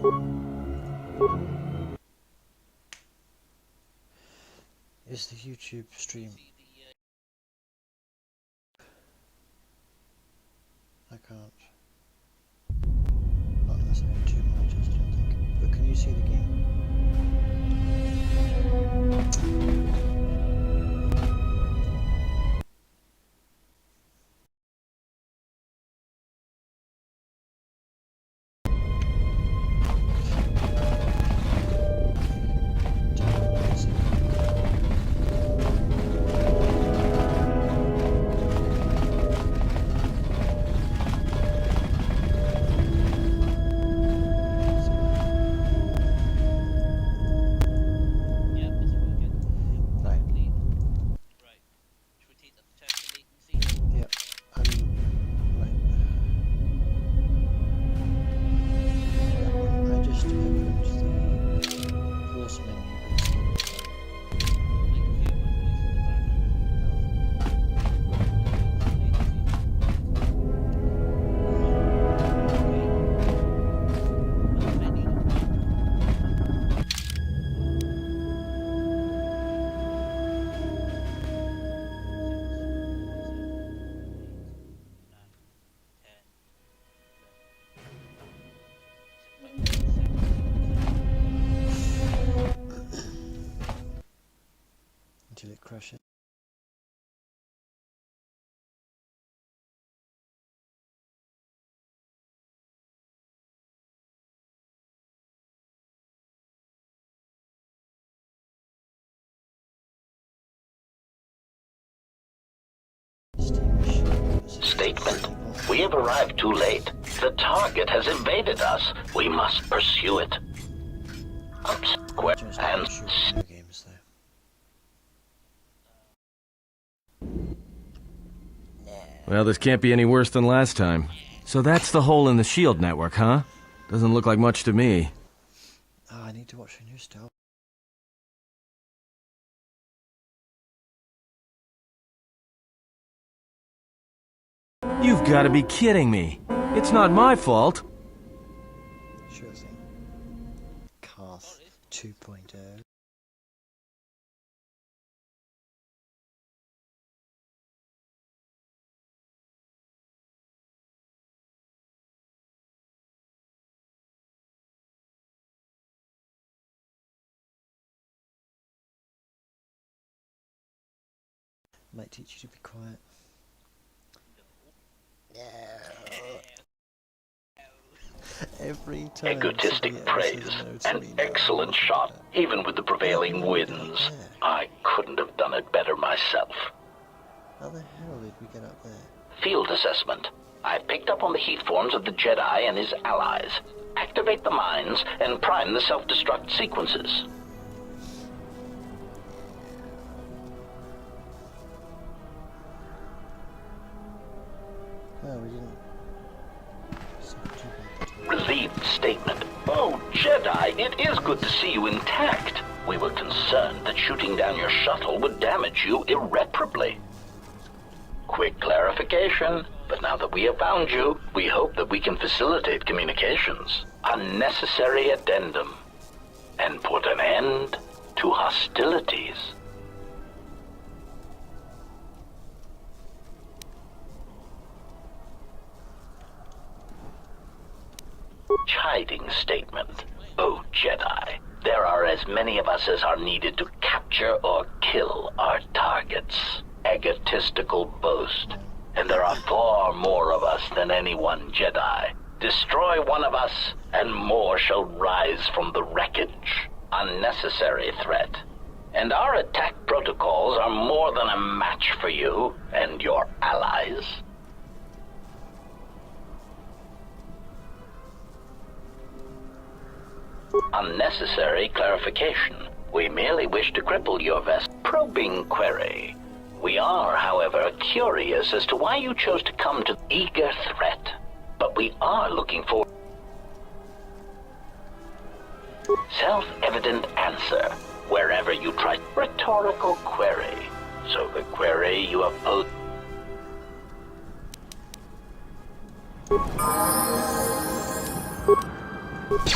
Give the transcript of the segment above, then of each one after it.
Is the YouTube stream? I can't. Not unless I have two monitors, I don't think. But can you see the game? Until it crashes. Statement. We have arrived too late. The target has evaded us. We must pursue it. Up, square, and... Games, though. Well, this can't be any worse than last time. So that's the hole in the shield network, huh? Doesn't look like much to me. Oh, I need to watch the new stuff. You've got to be kidding me. It's not my fault. Sure thing. Carth 2.0. Might teach you to be quiet. Every time. Egotistic praise. An excellent shot, even with the prevailing winds. I couldn't have done it better myself. How the hell did we get up there? Field assessment. I picked up on the heat forms of the Jedi and his allies. Activate the mines and prime the self-destruct sequences. Oh, we didn't. Relieved statement. Oh, Jedi, it is good to see you intact. We were concerned that shooting down your shuttle would damage you irreparably. Quick clarification, but now that we have found you, we hope that we can facilitate communications. Unnecessary addendum. And put an end to hostilities. Chiding statement. Oh, Jedi, there are as many of us as are needed to capture or kill our targets. Egotistical boast. And there are far more of us than any one Jedi. Destroy one of us, and more shall rise from the wreckage. Unnecessary threat. And our attack protocols are more than a match for you and your allies. Unnecessary clarification. We merely wish to cripple your vessel. Probing query. We are, however, curious as to why you chose to come to eager threat. But we are looking for self-evident answer wherever you try. Rhetorical query. So the query you have posed. Systems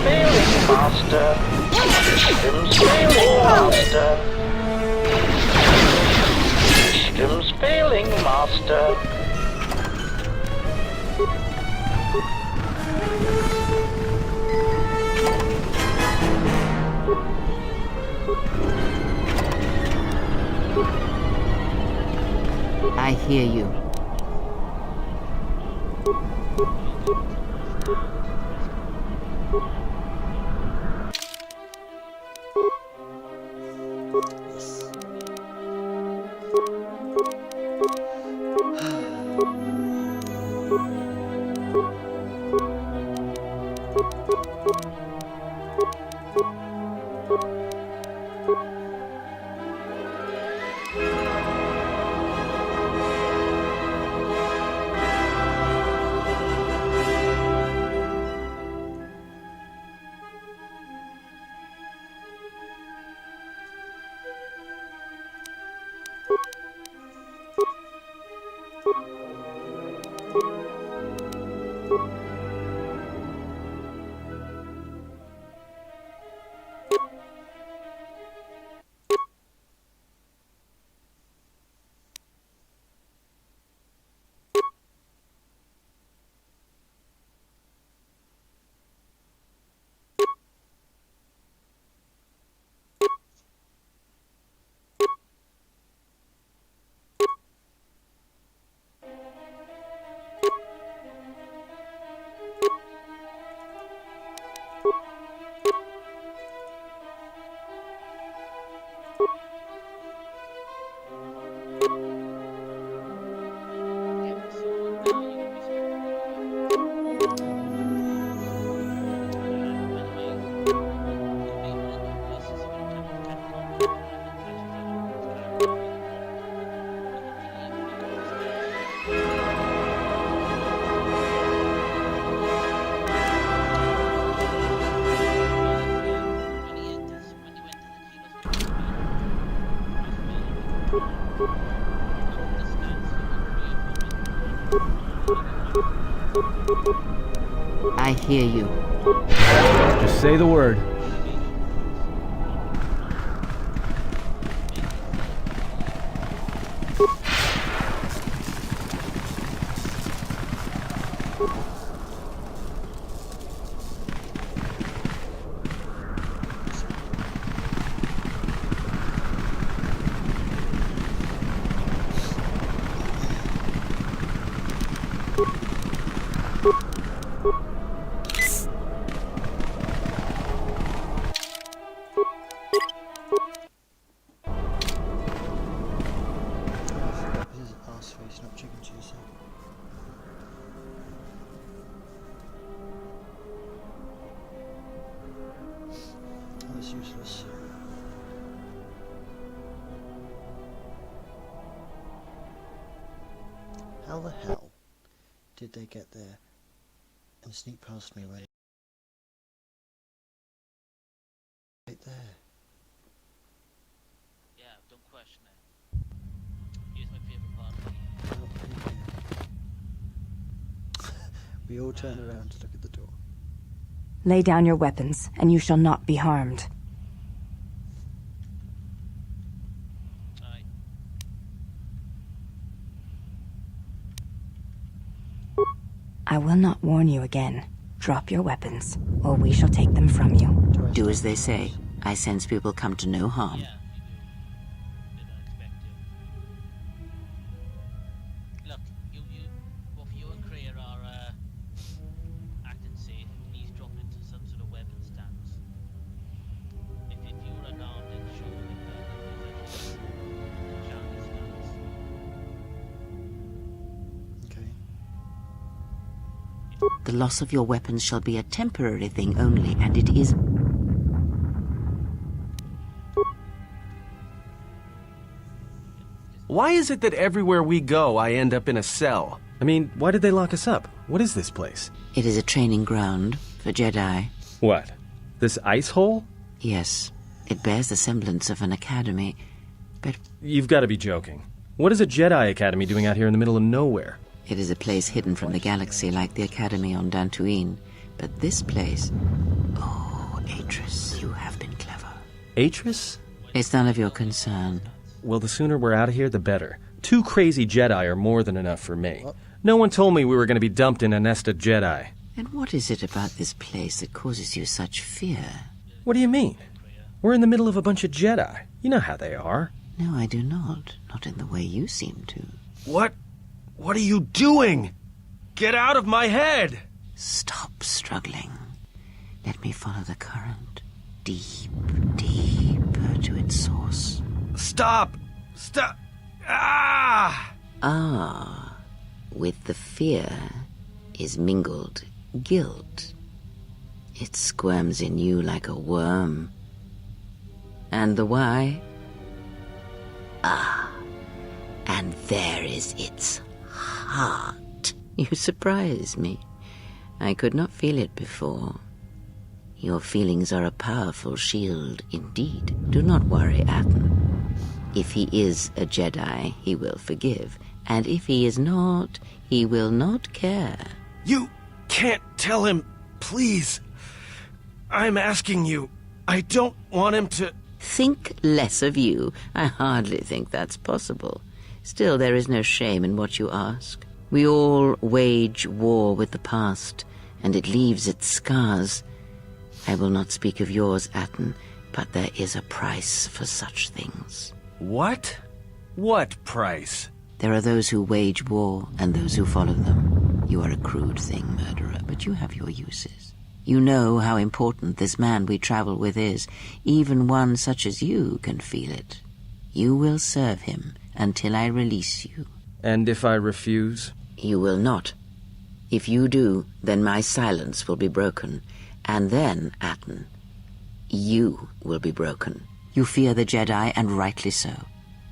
failing, Master. Systems failing, Master. Systems failing, Master. I hear you. I hear you. Just say the word. This is arse face, not chicken cheese. That was useless. How the hell did they get there and sneak past me right there? Yeah, don't question it. Here's my favorite part of the game. Oh, yeah. We all turn around to look at the door. Lay down your weapons, and you shall not be harmed. Aye. I will not warn you again. Drop your weapons, or we shall take them from you. Do as they say. I sense people come to no harm. Yeah, you do. Didn't expect you. Look, both you and Kreer are acting safe. He's dropped into some sort of weapon stance. If you were unarmed, then surely he's actually Charlie's stance. Okay. The loss of your weapons shall be a temporary thing only, and it is... Why is it that everywhere we go, I end up in a cell? I mean, why did they lock us up? What is this place? It is a training ground for Jedi. What? This ice hole? Yes, it bears the semblance of an academy, but You've got to be joking. What is a Jedi Academy doing out here in the middle of nowhere? it is a place hidden from the galaxy like the academy on Dantooine. But this place... Oh, Atris, you have been clever. Atris? It's none of your concern. Well, the sooner we're out of here, the better. 2 crazy Jedi are more than enough for me. No one told me we were going to be dumped in a nest of Jedi. And what is it about this place that causes you such fear? What do you mean? We're in the middle of a bunch of Jedi. You know how they are. No, I do not. Not in the way you seem to. What? What are you doing? Get out of my head! Stop struggling. Let me follow the current. Deep, deeper to its source. Stop! Stop! Ah! Ah, with the fear is mingled guilt. It squirms in you like a worm. And the why? Ah, and there is its heart. You surprise me. I could not feel it before. Your feelings are a powerful shield indeed. Do not worry, Atten. If he is a Jedi, he will forgive. And if he is not, he will not care. You can't tell him, please. I'm asking you. I don't want him to... Think less of you. I hardly think that's possible. Still, there is no shame in what you ask. We all wage war with the past, and it leaves its scars. I will not speak of yours, Atten, but there is a price for such things. What? What price? There are those who wage war and those who follow them. You are a crude thing, murderer, but you have your uses. You know how important this man we travel with is. Even one such as you can feel it. You will serve him until I release you. And if I refuse? You will not. If you do, then my silence will be broken. And then, Atten, you will be broken. You fear the Jedi, and rightly so.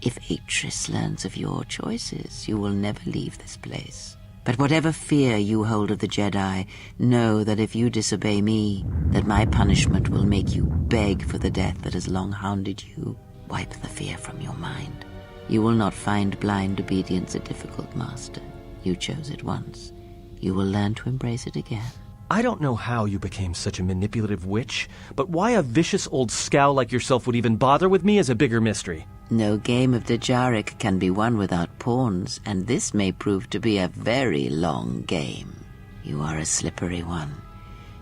If Atris learns of your choices, you will never leave this place. But whatever fear you hold of the Jedi, know that if you disobey me, that my punishment will make you beg for the death that has long hounded you. Wipe the fear from your mind. You will not find blind obedience a difficult master. You chose it once. You will learn to embrace it again. I don't know how you became such a manipulative witch, but why a vicious old scowl like yourself would even bother with me is a bigger mystery. No game of Dejaric can be won without pawns, and this may prove to be a very long game. You are a slippery one.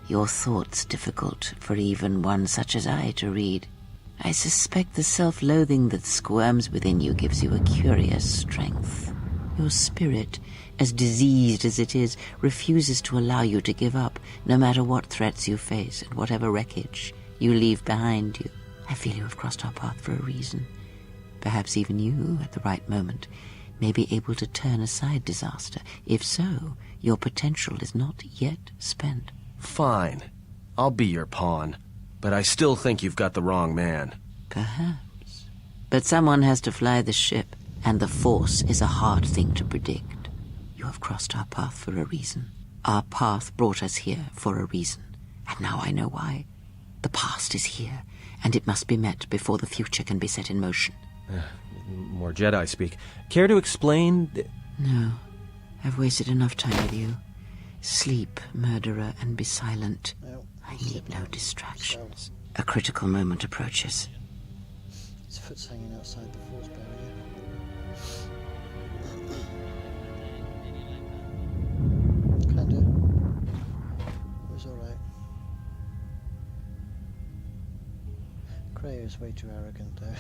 Your thoughts difficult for even one such as I to read. I suspect the self-loathing that squirms within you gives you a curious strength. Your spirit, as diseased as it is, refuses to allow you to give up, no matter what threats you face and whatever wreckage you leave behind you. I feel you have crossed our path for a reason. Perhaps even you, at the right moment, may be able to turn aside disaster. If so, your potential is not yet spent. Fine. I'll be your pawn. But I still think you've got the wrong man. Perhaps. But someone has to fly the ship, and the Force is a hard thing to predict. You have crossed our path for a reason. Our path brought us here for a reason. And now I know why. The past is here, and it must be met before the future can be set in motion. More Jedi speak. Care to explain? No. I've wasted enough time with you. Sleep, murderer, and be silent. I need no distractions. A critical moment approaches. His foot's hanging outside the force barrier. Can do. It was alright. Kreia is way too arrogant though.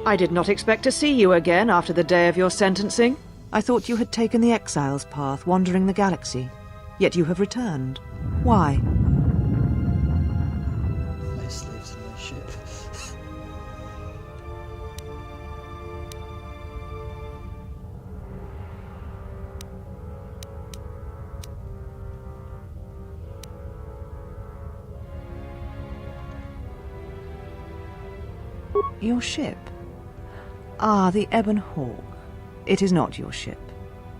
I did not expect to see you again after the day of your sentencing. I thought you had taken the exile's path, wandering the galaxy. Yet you have returned. Why? Your ship? Ah, the Ebon Hawk. It is not your ship.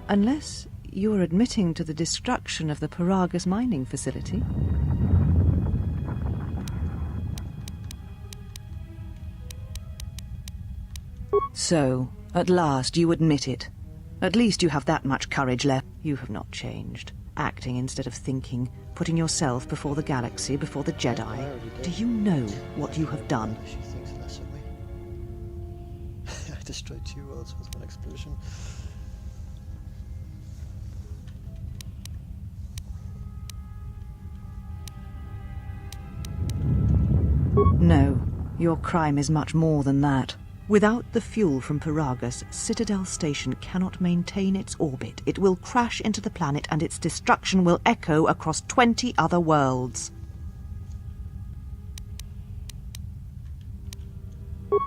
Unless you are admitting to the destruction of the Paragus mining facility. So, at last you admit it. At least you have that much courage left. You have not changed. Acting instead of thinking, putting yourself before the galaxy, before the Jedi. Do you know what you have done? She thinks less of me. I destroyed 2 worlds with 1 explosion. No, your crime is much more than that. Without the fuel from Paragus, Citadel Station cannot maintain its orbit. It will crash into the planet and its destruction will echo across 20 other worlds.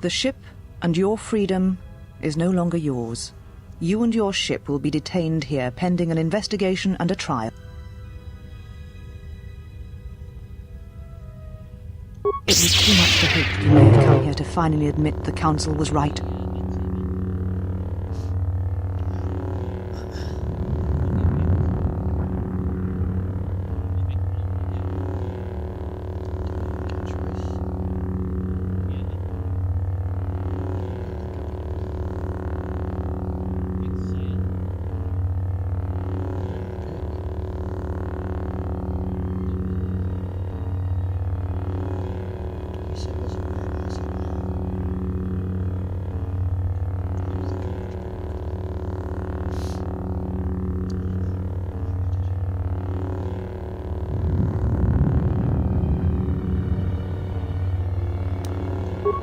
The ship and your freedom is no longer yours. You and your ship will be detained here pending an investigation and a trial. It was too much to hope you may have come here to finally admit the Council was right.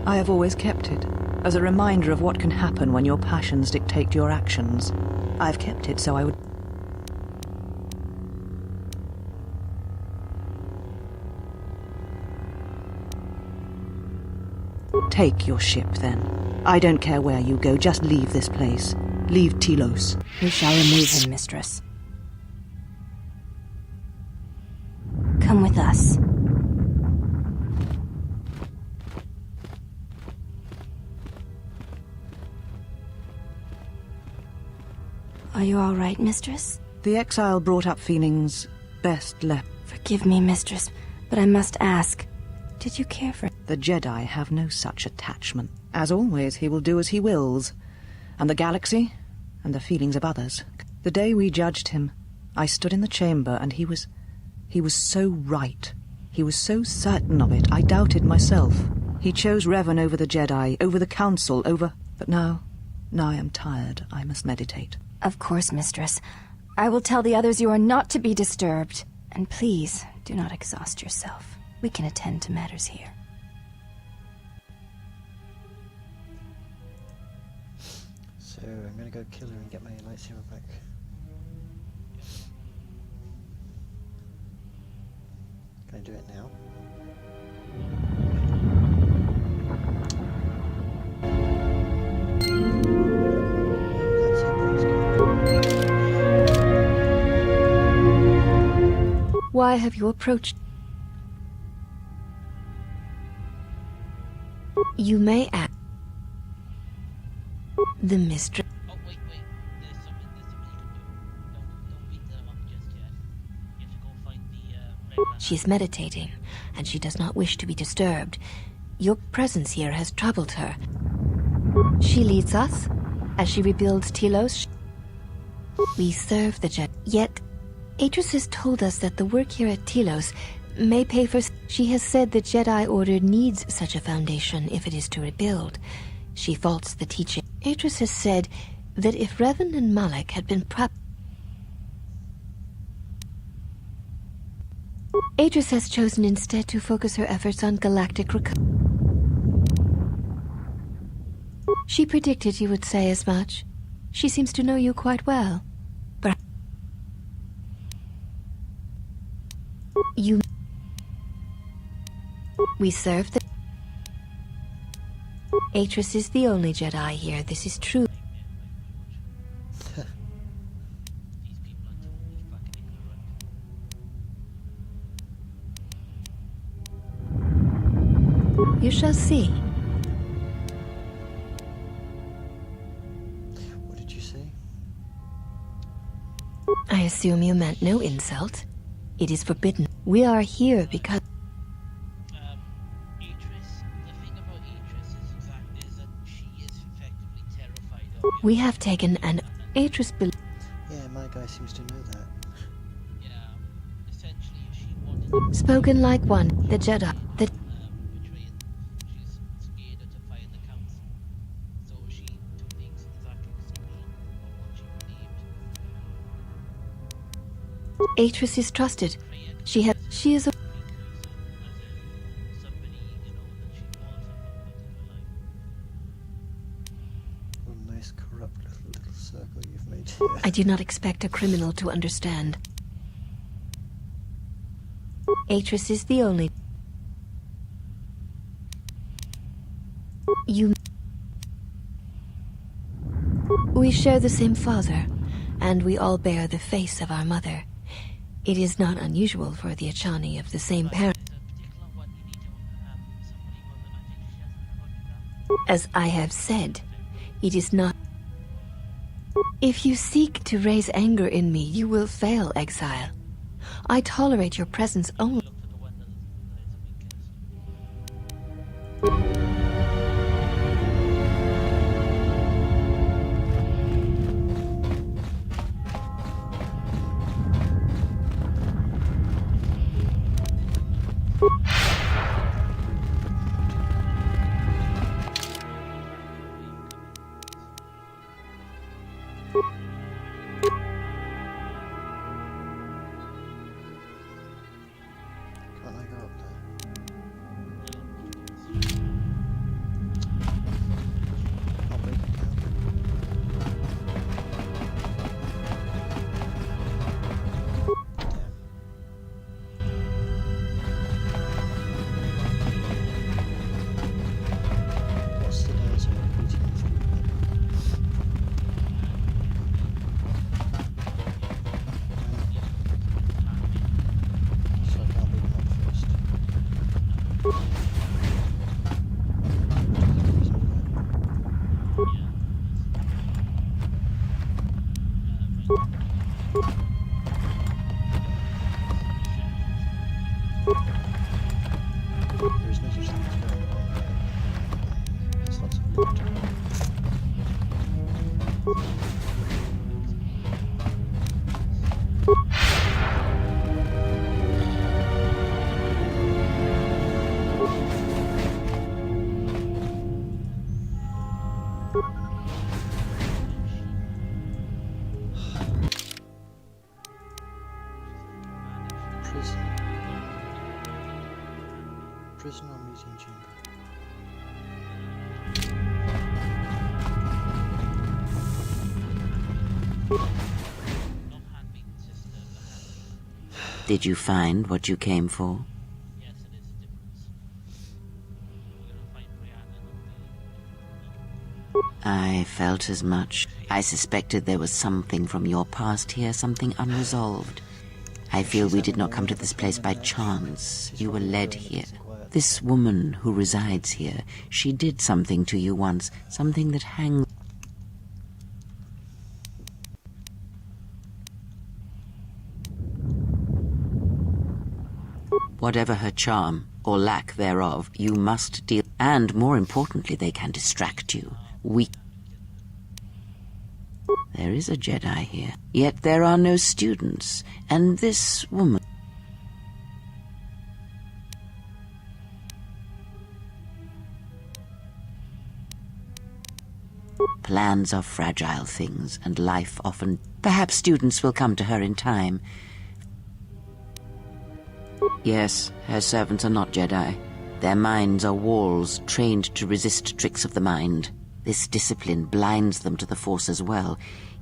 I have always kept it, as a reminder of what can happen when your passions dictate your actions. I have kept it so I would... Take your ship, then. I don't care where you go, just leave this place. Leave Telos. We shall remove him, mistress. Come with us. Are you all right, mistress? The exile brought up feelings best left. Forgive me, mistress, but I must ask. Did you care for... The Jedi have no such attachment. As always, he will do as he wills. And the galaxy, and the feelings of others. The day we judged him, I stood in the chamber, and he was so right. He was so certain of it, I doubted myself. He chose Revan over the Jedi, over the Council, over... But now I am tired. I must meditate. Of course, mistress. I will tell the others you are not to be disturbed. And please, do not exhaust yourself. We can attend to matters here. So I'm gonna go kill her and get my lightsaber back. Can I do it now? Why have you approached? You may ask. The mistress. Oh, wait. There's something you can do. Don't beat them up just yet. You have to go find the regular... She is meditating, and she does not wish to be disturbed. Your presence here has troubled her. She leads us, as she rebuilds Telos. We serve the Jedi. Yet, Atris has told us that the work here at Telos may pay for... She has said the Jedi Order needs such a foundation if it is to rebuild. She faults the teaching. Atris has said that if Revan and Malak had been Atris has chosen instead to focus her efforts on galactic recovery. She predicted you would say as much. She seems to know you quite well. But we serve the... Atris is the only Jedi here, this is true. These people are totally fucking ignorant. You shall see. I assume you meant no insult. It is forbidden. We are here because... Atris, the thing about Atris is that she is effectively terrified of you. We have taken an Atris... Yeah, my guy seems to know that. Yeah, essentially, if she wanted to Spoken like one, the Jedi. The... betray it, she's scared to defy the council. So she took the exact exclusion of what she believed. Atris is trusted. She is a... Somebody, you know, that she was and put in her life. What a nice corrupt little circle you've made here. I do not expect a criminal to understand. Atris is the only... You... We share the same father, and we all bear the face of our mother. It is not unusual for the Achani of the same parent. There's a particular one you need to somebody who I think she hasn't got that. As I have said, it is not... If you seek to raise anger in me, you will fail, exile. I tolerate your presence only... Look for the one that is the weakest. Can't I go up there? I'll break it down. Damn. What's the downside of beating you through that? So I can't beat them up first. There is no such thing as going the wrong way. There's lots of loot. Prison. Prison or meeting chamber. Not handmaiden sister, but handmaiden. Did you find what you came for? Yes, it is a difference. We're gonna find Brianna. I felt as much. I suspected there was something from your past here, something unresolved. I feel we did not come to this place by chance. You were led here. This woman who resides here, she did something to you once, something that hangs... Whatever her charm, or lack thereof, you must deal... And more importantly, they can distract you. There is a Jedi here, yet there are no students, and this woman... Plans are fragile things, and life often... Perhaps students will come to her in time. Yes, her servants are not Jedi. Their minds are walls trained to resist tricks of the mind. This discipline blinds them to the Force as well.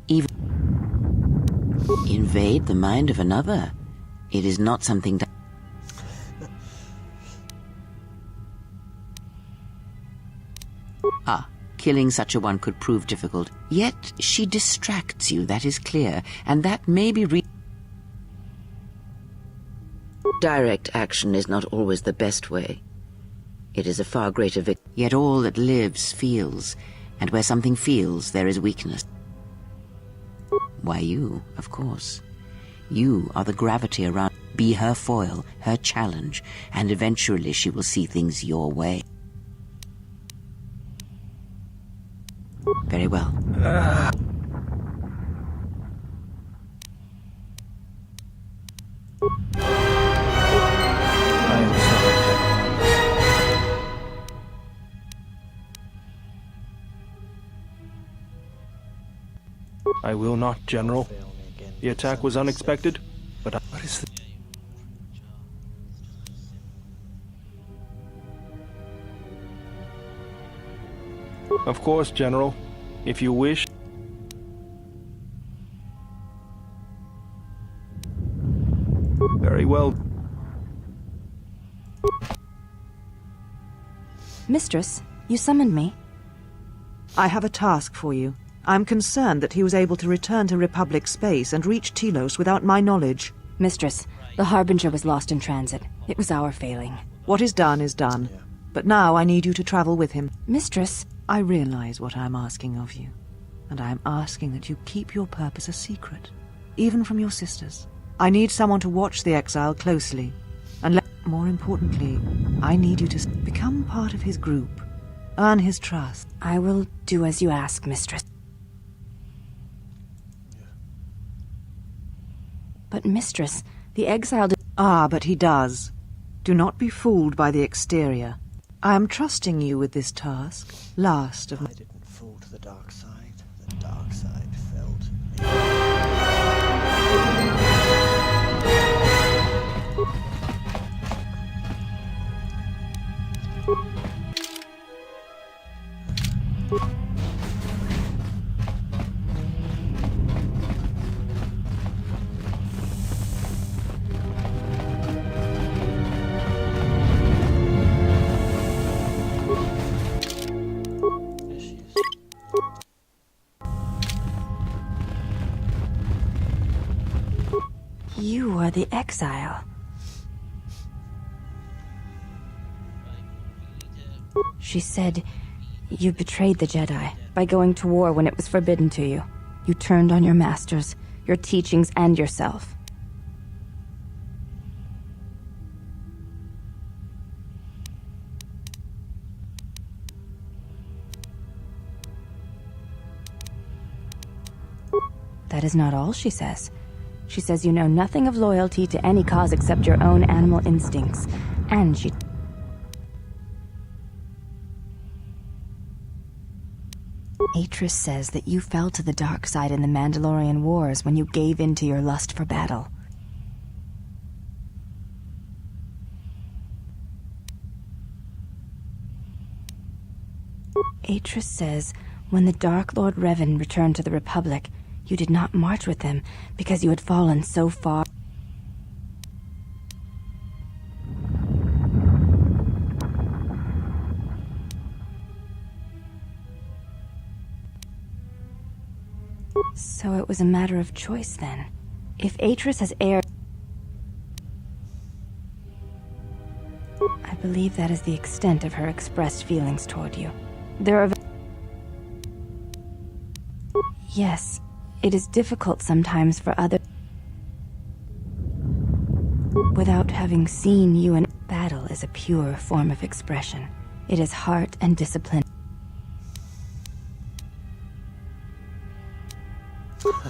Even... Invade the mind of another. It is not something to... Ah, killing such a one could prove difficult. Yet she distracts you, that is clear, and that may be Direct action is not always the best way. It is a far greater victory. Yet all that lives feels, and where something feels, there is weakness. Why you, of course. You are the gravity around. Be her foil, her challenge, and eventually she will see things your way. Very well. I am sorry, General. I will not, General. Fail me again. The attack was unexpected, but what is the... Of course, General. If you wish. Very well. Mistress, you summoned me. I have a task for you. I'm concerned that he was able to return to Republic space and reach Telos without my knowledge. Mistress, the Harbinger was lost in transit. It was our failing. What is done is done. But now I need you to travel with him. Mistress, I realize what I'm asking of you, and I am asking that you keep your purpose a secret, even from your sisters. I need someone to watch the exile closely, and more importantly, I need you to become part of his group, earn his trust. I will do as you ask, mistress. But mistress, the exile Ah, but he does. Do not be fooled by the exterior. I am trusting you with this task, last of I my... didn't fall to the dark side. The dark side fell to me. There she is. You are the exile. She said you betrayed the Jedi by going to war when it was forbidden to you. You turned on your masters, your teachings, and yourself. That is not all she says. She says you know nothing of loyalty to any cause except your own animal instincts. And she... Atris says that you fell to the dark side in the Mandalorian Wars when you gave in to your lust for battle. Atris says when the Dark Lord Revan returned to the Republic, you did not march with him because you had fallen so far. So it was a matter of choice then. If Atris has erred... I believe that is the extent of her expressed feelings toward you. There are... Yes, it is difficult sometimes for others... Without having seen you in battle is a pure form of expression. It is heart and discipline.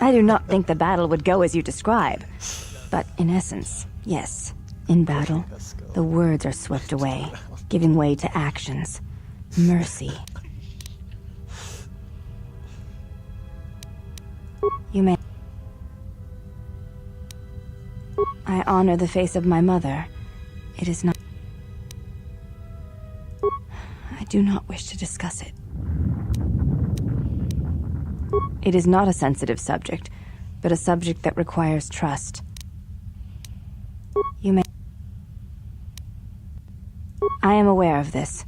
I do not think the battle would go as you describe. But in essence, yes. In battle, the words are swept away, giving way to actions. Mercy. You may... I honor the face of my mother. It is not... I do not wish to discuss it. It is not a sensitive subject, but a subject that requires trust. You may... I am aware of this.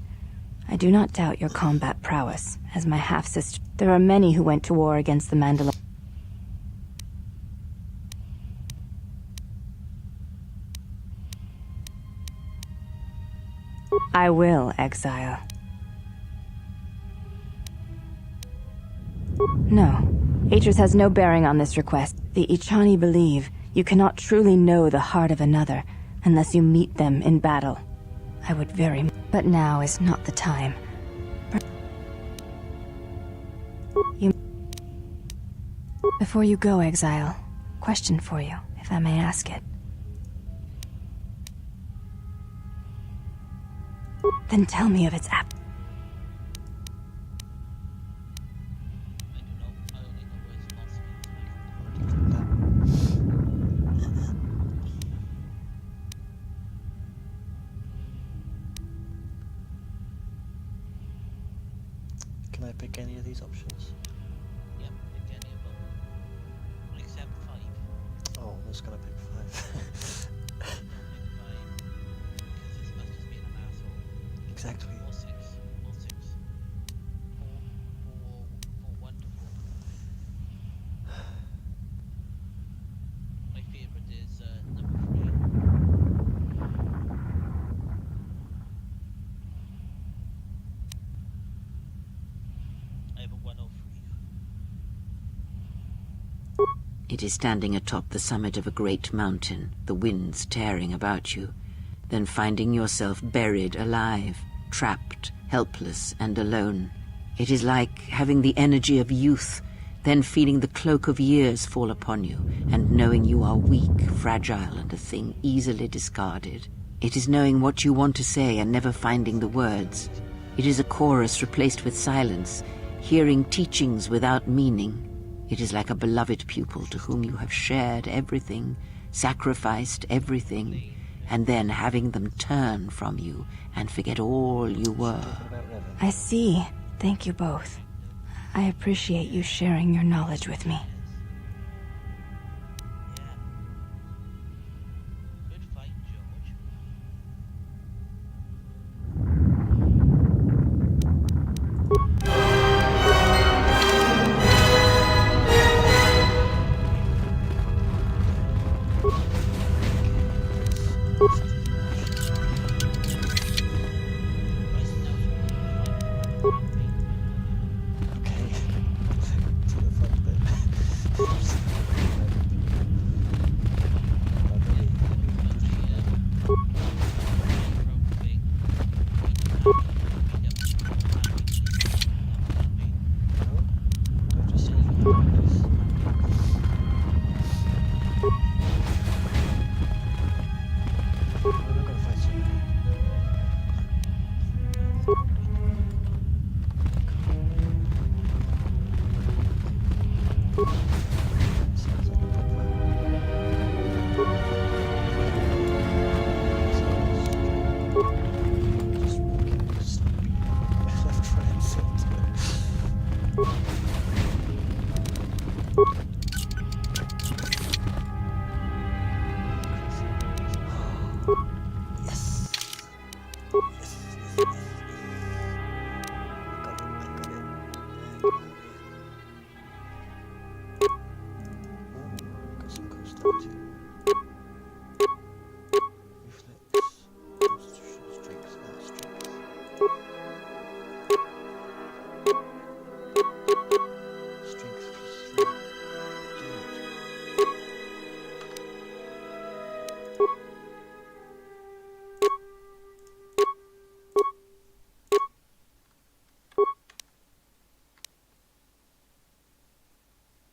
I do not doubt your combat prowess, as my half-sister... There are many who went to war against the Mandalorian. I will, exile. No. Atris has no bearing on this request. The Ichani believe You cannot truly know the heart of another unless you meet them in battle. I would but now is not the time. Before you go, Exile, question for you, if I may ask it. Then tell me of its I don't know. I only know where it's possible. Can I pick any of these options? Yep, pick any of them. Except 5. Oh, I'm just gonna pick 5. Pick 5. Because it's us just being an asshole. Exactly. Or 6. Or 6. 4, 1 to 4. My favorite is number 3. I have a 103. It is standing atop the summit of a great mountain, the winds tearing about you, then finding yourself buried alive, trapped, helpless, and alone. It is like having the energy of youth, then feeling the cloak of years fall upon you, and knowing you are weak, fragile, and a thing easily discarded. It is knowing what you want to say and never finding the words. It is a chorus replaced with silence, hearing teachings without meaning. It is like a beloved pupil to whom you have shared everything, sacrificed everything, and then having them turn from you and forget all you were. I see. Thank you both. I appreciate you sharing your knowledge with me. Yeah. Good fight, George. Okay. To the fun bit.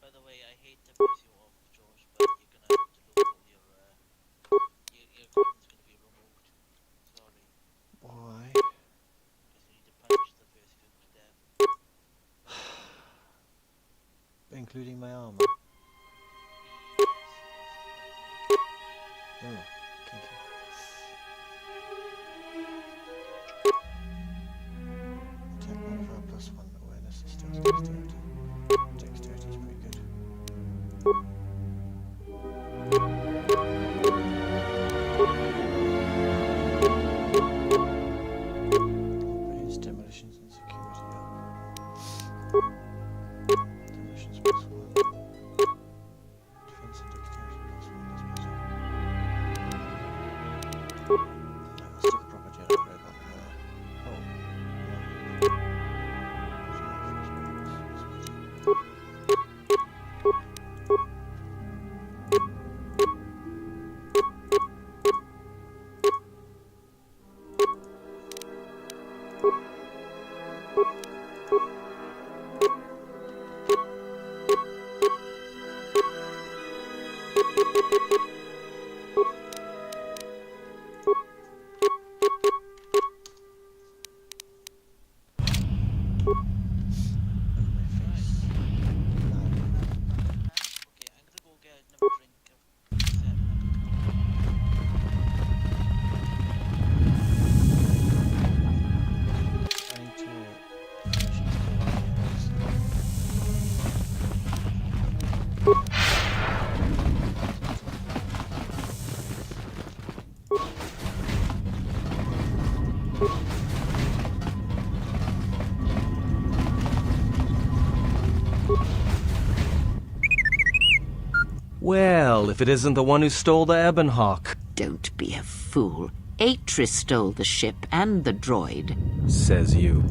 By the way, I hate to piss you off, George, but you're gonna have to lose all your equipment's gonna be removed. Sorry. Why? Because you need to punch the first few to death. Including my armor. Oh, thank you. Attack modifier +1 awareness and stealth dexterity. Dexterity is pretty good. Raise demolitions and security up. Demolitions +1. Defense and dexterity +1, that's better. I'll stick a proper Jedi robe on her. Oh, no. Well, if it isn't the one who stole the Ebonhawk. Don't be a fool. Atris stole the ship and the droid. Says you.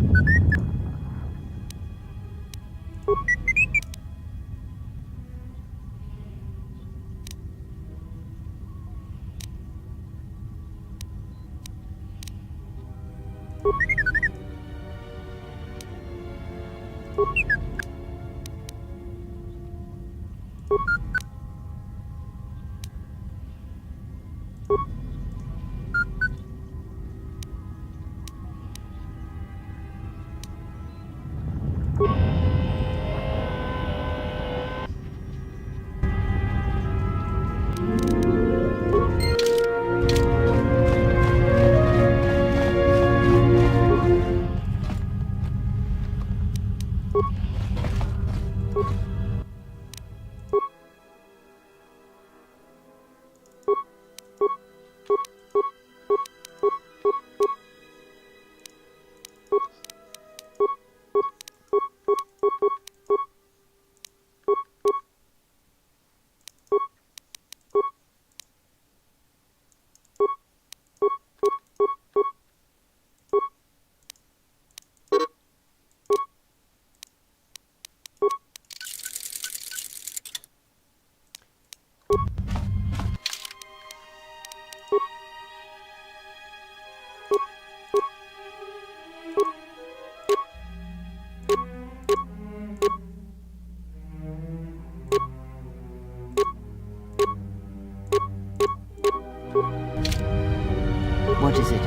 What is it?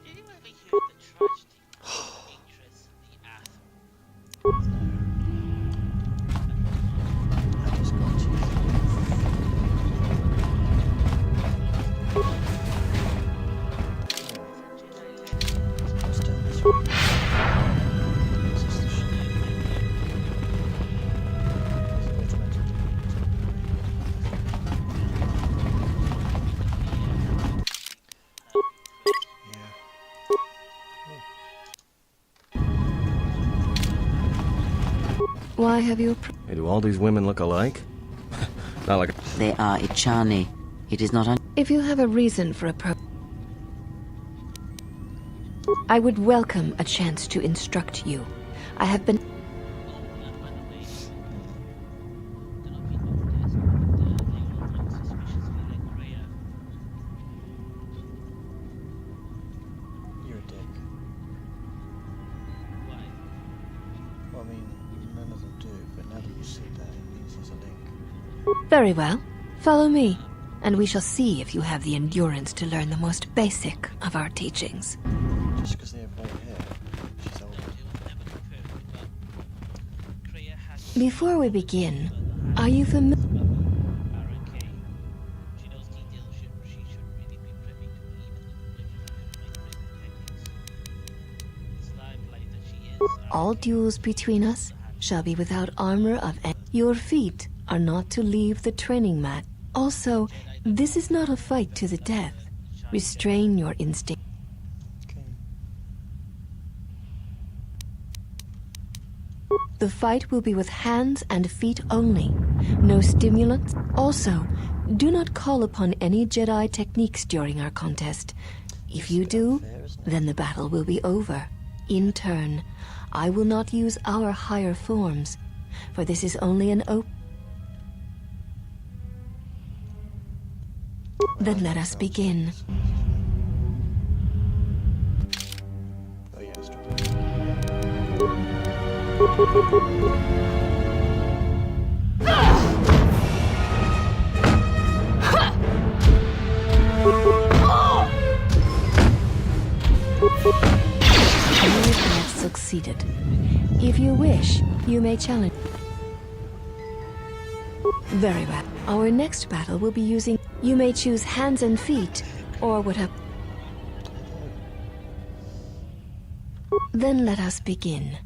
Did you ever hear the tragedy of Atris the Ath? I just got to. Let's turn this way. This is the ship. It's meant to do. Yeah. Why have you... Hey, do all these women look alike? Not like... They are Ichani. It is not If you have a reason for I would welcome a chance to instruct you. I have been... You're a dick. Well, I mean, none of them do, but now that you see that, it means there's a link. Very well. Follow me, and we shall see if you have the endurance to learn the most basic of our teachings. Just because they have white hair, she's older. Before we begin, are you familiar? All duels between us shall be without armor of any. Your feet are not to leave the training mat. Also, this is not a fight to the death. Restrain your instinct. Okay. The fight will be with hands and feet only. No stimulants. Also, do not call upon any Jedi techniques during our contest. If you do, then the battle will be over. In turn, I will not use our higher forms, for this is only an Then let us begin. Oh yeah, stop. You have succeeded. If you wish, you may challenge. Very well. Our next battle will be using... You may choose hands and feet, or whatever. Then let us begin.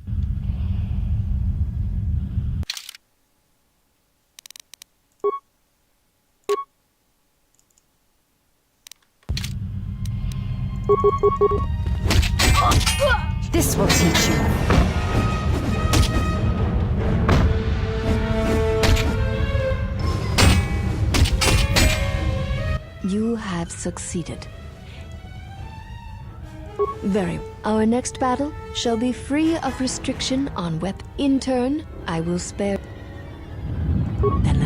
This will teach you. You have succeeded. Very. Our next battle shall be free of restriction on weapon. In turn, I will spare. Then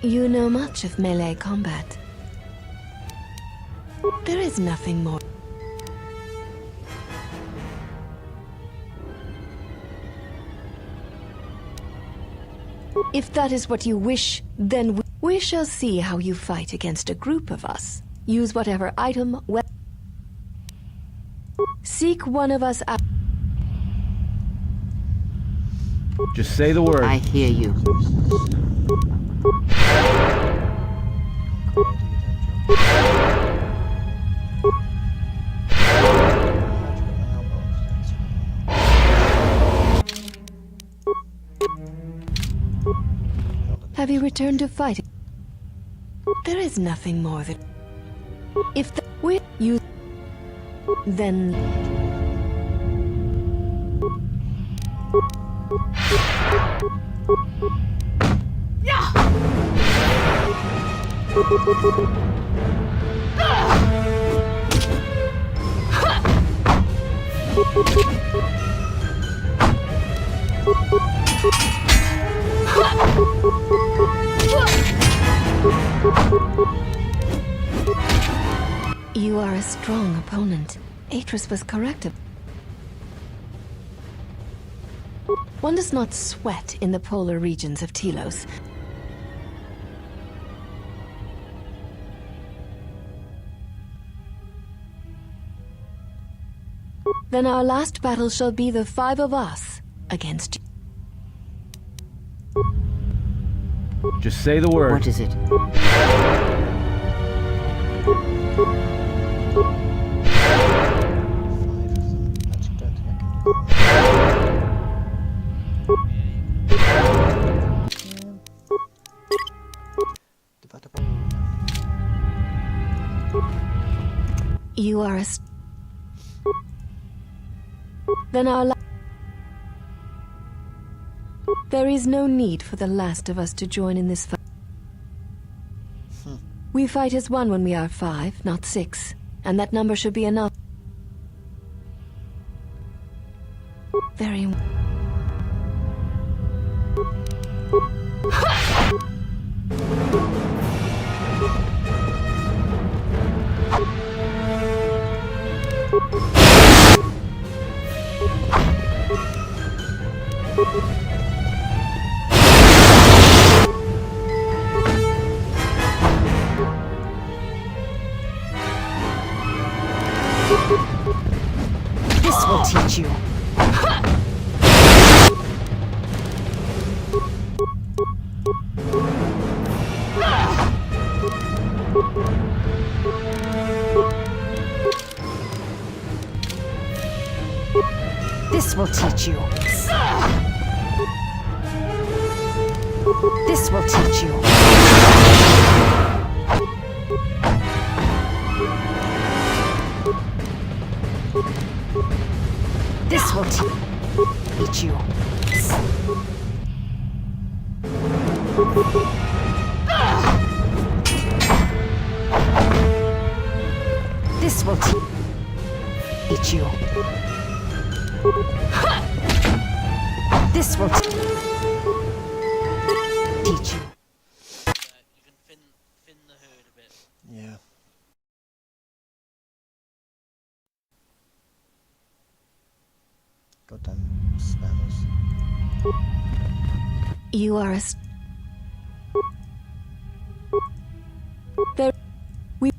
you know much of melee combat. There is nothing more. If that is what you wish, then we shall see how you fight against a group of us. Use whatever item, seek one of us out. Just say the word. I hear you. Have you returned to fighting? There is nothing more that... If we you... Then... You are a strong opponent. Atris was correct. One does not sweat in the polar regions of Telos. Then our last battle shall be the 5 of us against you. Just say the word. What is it? You are a... Then our There is no need for the last of us to join in this fight. We fight as one when we are 5, not 6. And that number should be enough. Very... This will teach you. This will teach you. This will teach you. This will teach you. This will teach you. This will teach you. You can thin the herd a bit. Yeah. Goddamn spammers. You are a... There... We...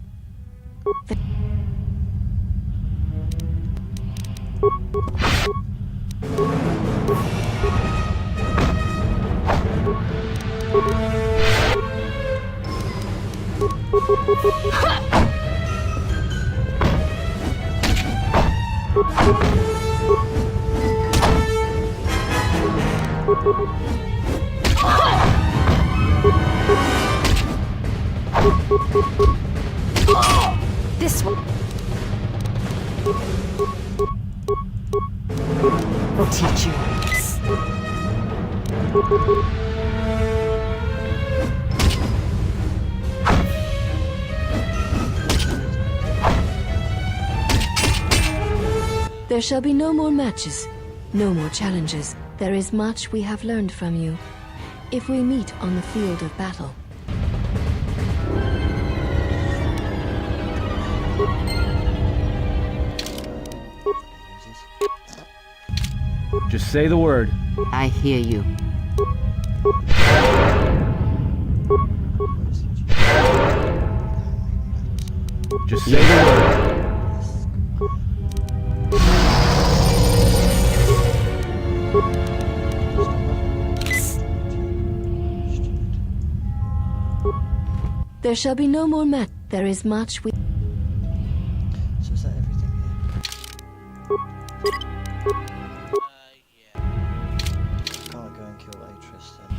This one will teach you. There shall be no more matches, no more challenges. There is much we have learned from you. If we meet on the field of battle. Just say the word. I hear you. Just say the word. There shall be no more match. There is much we... So is that everything here? Yeah. Can't go and kill Atris then.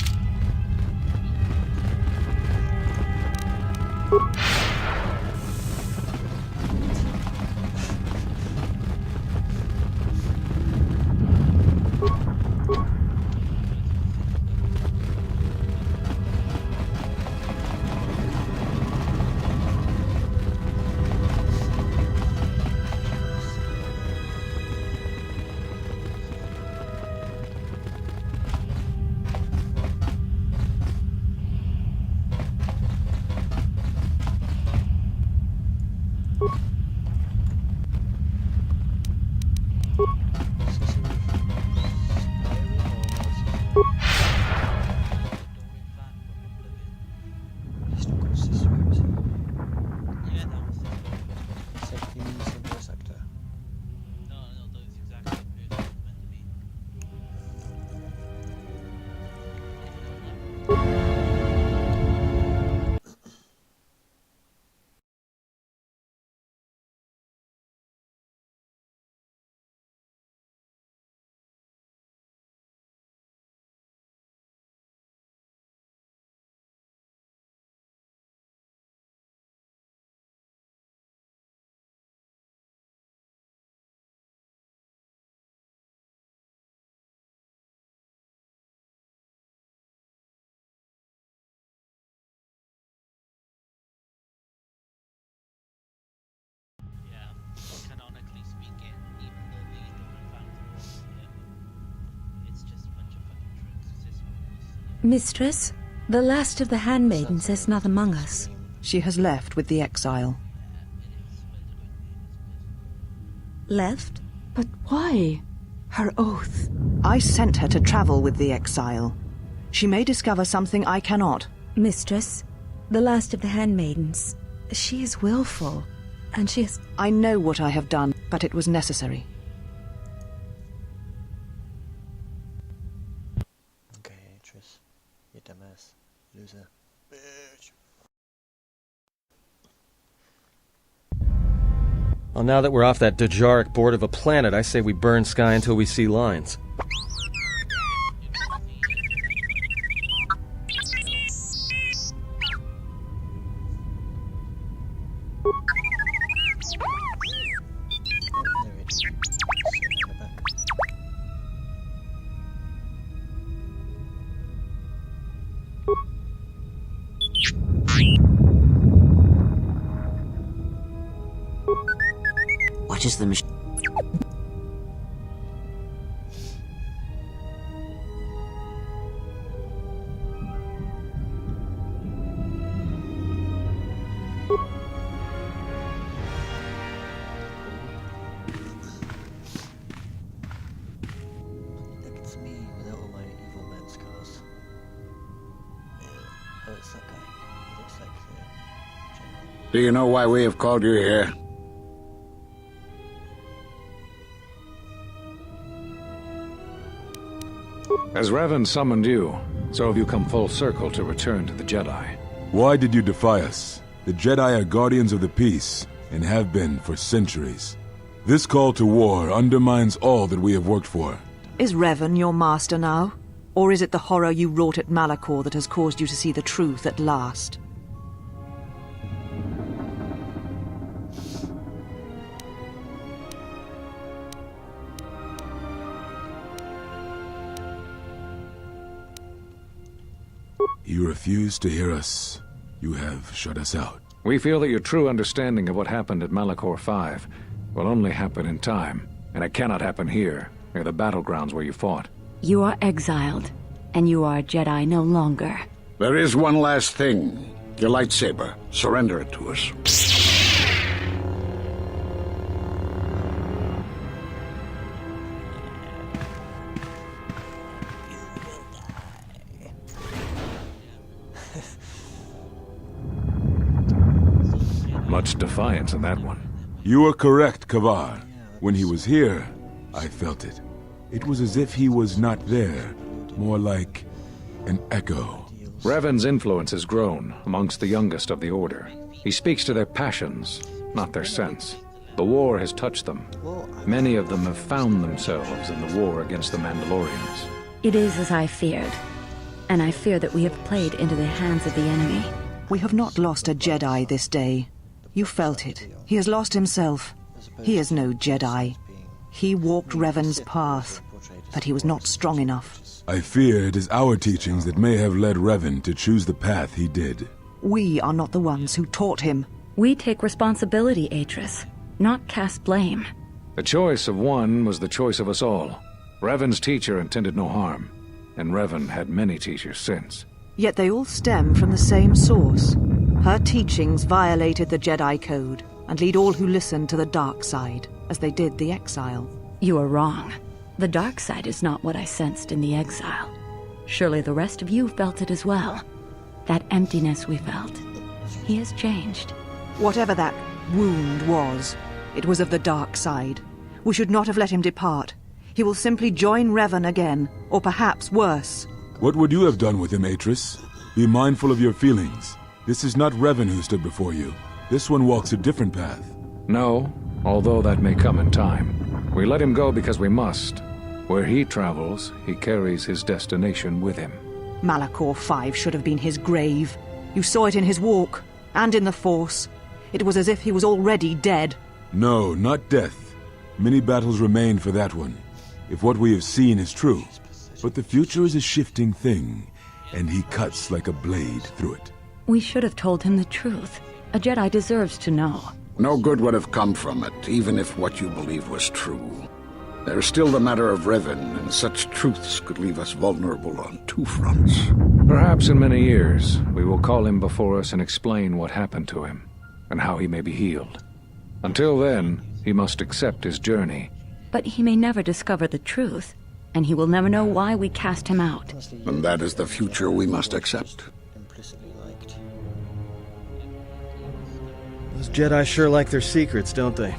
It's not called Sister, is it? Yeah, that was it. Safety Single Sector. No, those exactly who it was meant to be. Yeah, canonically speaking, even though these don't have it's just a bunch of fucking tricks. It's just Mistress, the last of the handmaidens is not among us. She has left with the exile. Left? But why? Her oath. I sent her to travel with the exile. She may discover something I cannot. Mistress, the last of the handmaidens. She is willful, and she is... I know what I have done, but it was necessary. Okay, Atris. You dumbass. Loser. Bitch. Well, now that we're off that Dejaric board of a planet, I say we burn sky until we see lines. There it is. Sit in the back. What is the machine? Look, it's me without all my evil man scars. Yeah. Oh, it's that guy. He looks like the general. Do you know why we have called you here? As Revan summoned you, so have you come full circle to return to the Jedi. Why did you defy us? The Jedi are guardians of the peace, and have been for centuries. This call to war undermines all that we have worked for. Is Revan your master now? Or is it the horror you wrought at Malachor that has caused you to see the truth at last? You refuse to hear us. You have shut us out. We feel that your true understanding of what happened at Malachor 5 will only happen in time, and it cannot happen here, near the battlegrounds where you fought. You are exiled, and you are a Jedi no longer. There is one last thing. Your lightsaber. Surrender it to us. Much defiance in that one. You are correct, Kavar. When he was here, I felt it. It was as if he was not there, more like an echo. Revan's influence has grown amongst the youngest of the Order. He speaks to their passions, not their sense. The war has touched them. Many of them have found themselves in the war against the Mandalorians. It is as I feared, and I fear that we have played into the hands of the enemy. We have not lost a Jedi this day. You felt it. He has lost himself. He is no Jedi. He walked Revan's path, but he was not strong enough. I fear it is our teachings that may have led Revan to choose the path he did. We are not the ones who taught him. We take responsibility, Atris, not cast blame. The choice of one was the choice of us all. Revan's teacher intended no harm, and Revan had many teachers since. Yet they all stem from the same source. Her teachings violated the Jedi Code and lead all who listen to the dark side, as they did the exile. You are wrong. The dark side is not what I sensed in the exile. Surely the rest of you felt it as well. That emptiness we felt. He has changed. Whatever that wound was, it was of the dark side. We should not have let him depart. He will simply join Revan again, or perhaps worse. What would you have done with him, Atris? Be mindful of your feelings. This is not Revan who stood before you. This one walks a different path. No, although that may come in time. We let him go because we must. Where he travels, he carries his destination with him. Malachor 5 should have been his grave. You saw it in his walk, and in the Force. It was as if he was already dead. No, not death. Many battles remain for that one, if what we have seen is true. But the future is a shifting thing, and he cuts like a blade through it. We should have told him the truth. A Jedi deserves to know. No good would have come from it, even if what you believe was true. There's still the matter of Revan, and such truths could leave us vulnerable on two fronts. Perhaps in many years, we will call him before us and explain what happened to him, and how he may be healed. Until then, he must accept his journey. But he may never discover the truth, and he will never know why we cast him out. And that is the future we must accept. Those Jedi sure like their secrets, don't they?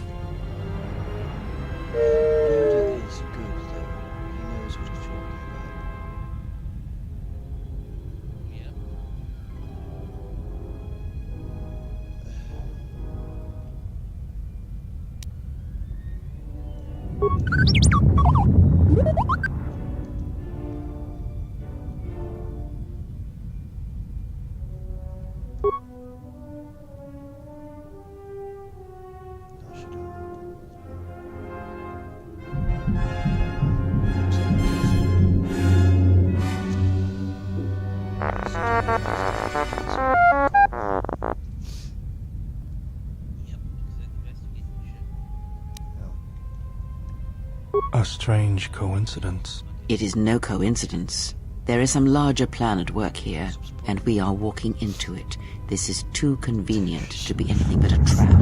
A strange coincidence. It is no coincidence. There is some larger plan at work here, and we are walking into it. This is too convenient to be anything but a trap.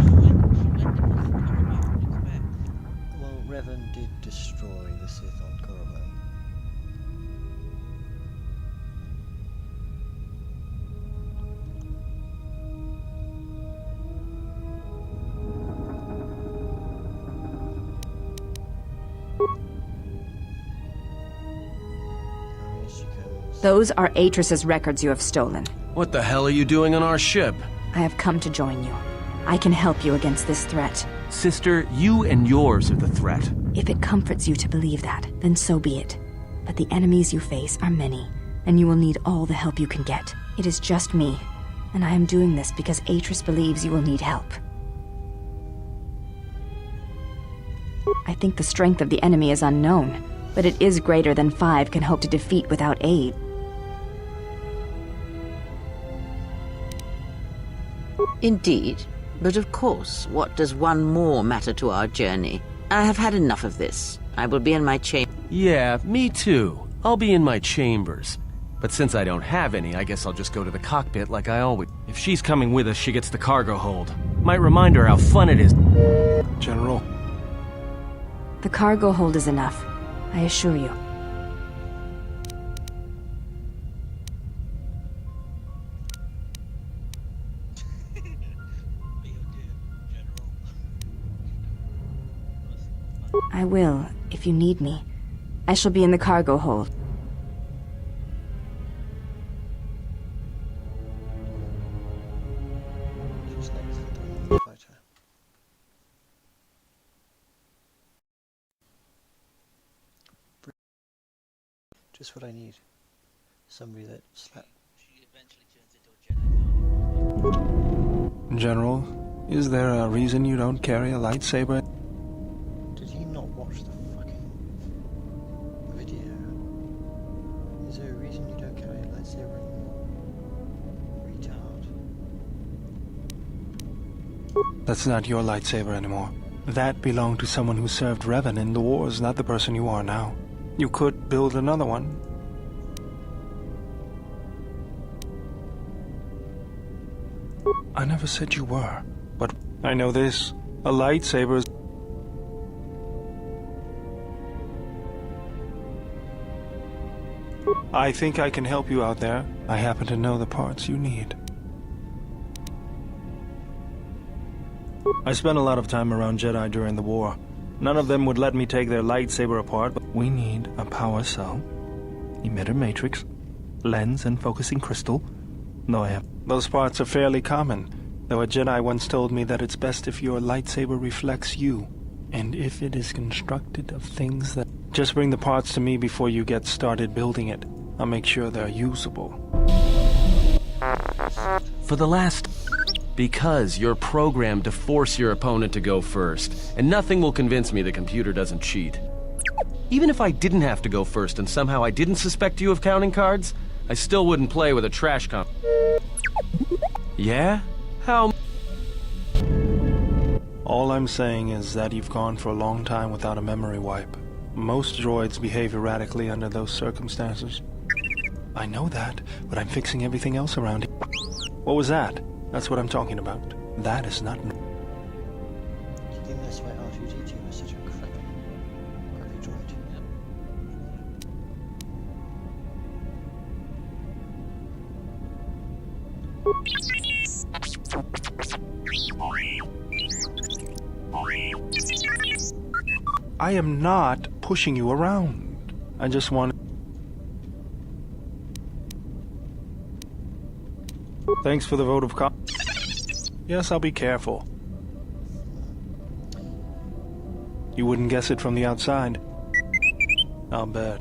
Well, Revan did destroy the Sith on Korriban. Those are Atris's records you have stolen. What the hell are you doing on our ship? I have come to join you. I can help you against this threat. Sister, you and yours are the threat. If it comforts you to believe that, then so be it. But the enemies you face are many, and you will need all the help you can get. It is just me, and I am doing this because Atris believes you will need help. I think the strength of the enemy is unknown, but it is greater than 5 can hope to defeat without aid. Indeed. But of course, what does one more matter to our journey? I have had enough of this. I will be in my chamber. Yeah, me too. I'll be in my chambers. But since I don't have any, I guess I'll just go to the cockpit like I always... If she's coming with us, she gets the cargo hold. Might remind her how fun it is. General. The cargo hold is enough, I assure you. I will, if you need me. I shall be in the cargo hold. Just what I need. Somebody that slap. She eventually turns into a Jedi. General, is there a reason you don't carry a lightsaber? Did he not watch the fucking video? Is there a reason you don't carry a lightsaber anymore? Retard. That's not your lightsaber anymore. That belonged to someone who served Revan in the wars, not the person you are now. You could build another one. I never said you were, but I know this. A lightsaber is... I think I can help you out there. I happen to know the parts you need. I spent a lot of time around Jedi during the war. None of them would let me take their lightsaber apart, but we need a power cell, emitter matrix, lens and focusing crystal. No, I have. Those parts are fairly common, though a Jedi once told me that it's best if your lightsaber reflects you, and if it is constructed of things that... Just bring the parts to me before you get started building it. I'll make sure they're usable. For the last... Because you're programmed to force your opponent to go first, and nothing will convince me the computer doesn't cheat. Even if I didn't have to go first and somehow I didn't suspect you of counting cards, I still wouldn't play with a trash comp. Yeah? How? All I'm saying is that you've gone for a long time without a memory wipe. Most droids behave erratically under those circumstances. I know that, but I'm fixing everything else around here. What was that? That's what I'm talking about. That is not... Do you think that's why R2-D2 was such a crappy droid? I am not pushing you around. I just want... Thanks for the vote of confidence. Yes, I'll be careful. You wouldn't guess it from the outside. I'll bet.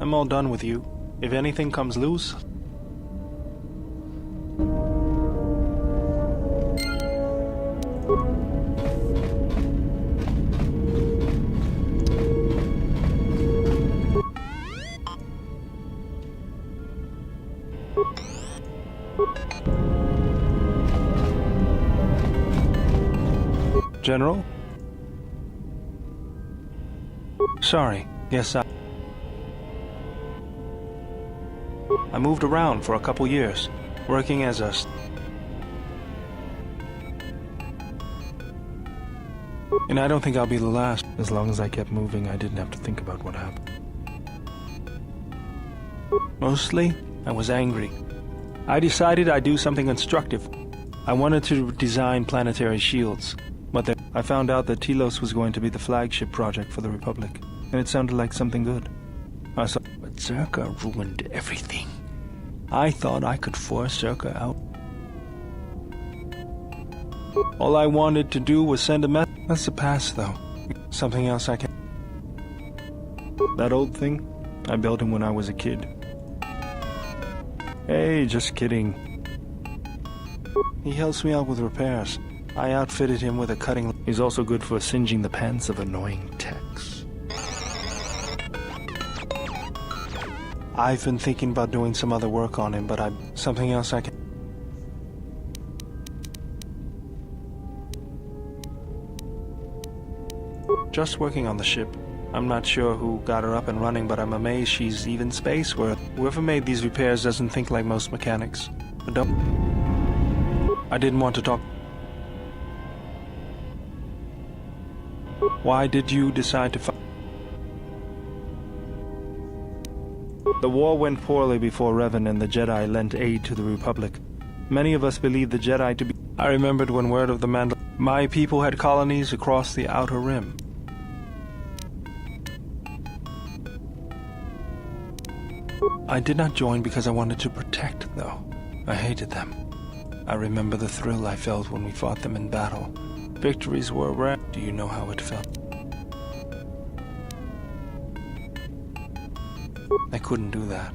I'm all done with you. If anything comes loose... General? Sorry. Yes, I moved around for a couple years, working as a... And I don't think I'll be the last. As long as I kept moving, I didn't have to think about what happened. Mostly, I was angry. I decided I'd do something constructive. I wanted to design planetary shields. But then I found out that Telos was going to be the flagship project for the Republic, and it sounded like something good. I saw, but Zerka ruined everything. I thought I could force Zerka out. All I wanted to do was send a message. That's the past, though. Something else I can... That old thing? I built him when I was a kid. Hey, just kidding. He helps me out with repairs. I outfitted him with a cutting... He's also good for singeing the pants of annoying techs. I've been thinking about doing some other work on him, but something else I can... Just working on the ship. I'm not sure who got her up and running, but I'm amazed she's even space-worthy. Whoever made these repairs doesn't think like most mechanics. But I didn't want to talk... Why did you decide to fight? The war went poorly before Revan and the Jedi lent aid to the Republic. Many of us believed the Jedi to be... I remembered when word of the my people had colonies across the Outer Rim. I did not join because I wanted to protect, though. I hated them. I remember the thrill I felt when we fought them in battle. Victories were rare. Do you know how it felt? I couldn't do that.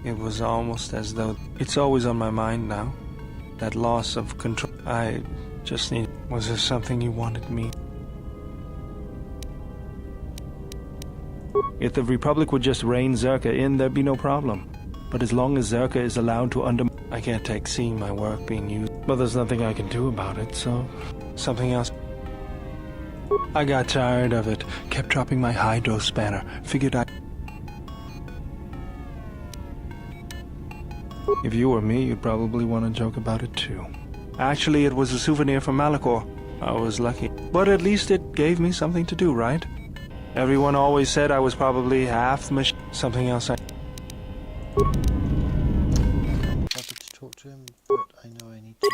It was almost as though... It's always on my mind now. That loss of control. I just need... Was there something you wanted me? If the Republic would just rein Zerka in, there'd be no problem. But as long as Zerka is allowed to I can't take seeing my work being used. But there's nothing I can do about it, so... Something else. I got tired of it. Kept dropping my hydro spanner. Figured If you were me, you'd probably want to joke about it too. Actually, it was a souvenir from Malachor. I was lucky. But at least it gave me something to do, right? Everyone always said I was probably half the machine. Something else I... I'm happy to talk to him, but I know I need to.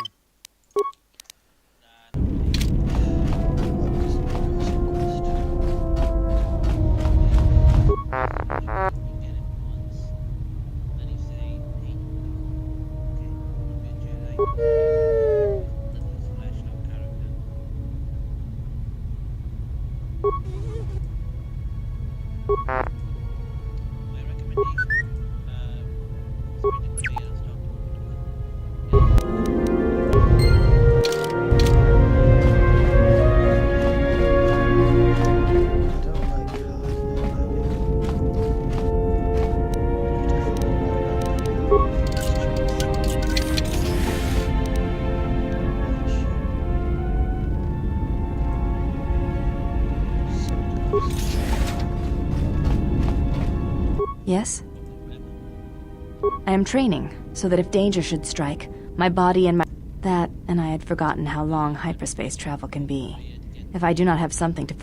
Yes? I am training, so that if danger should strike, my body and That, and I had forgotten how long hyperspace travel can be. If I do not have something to...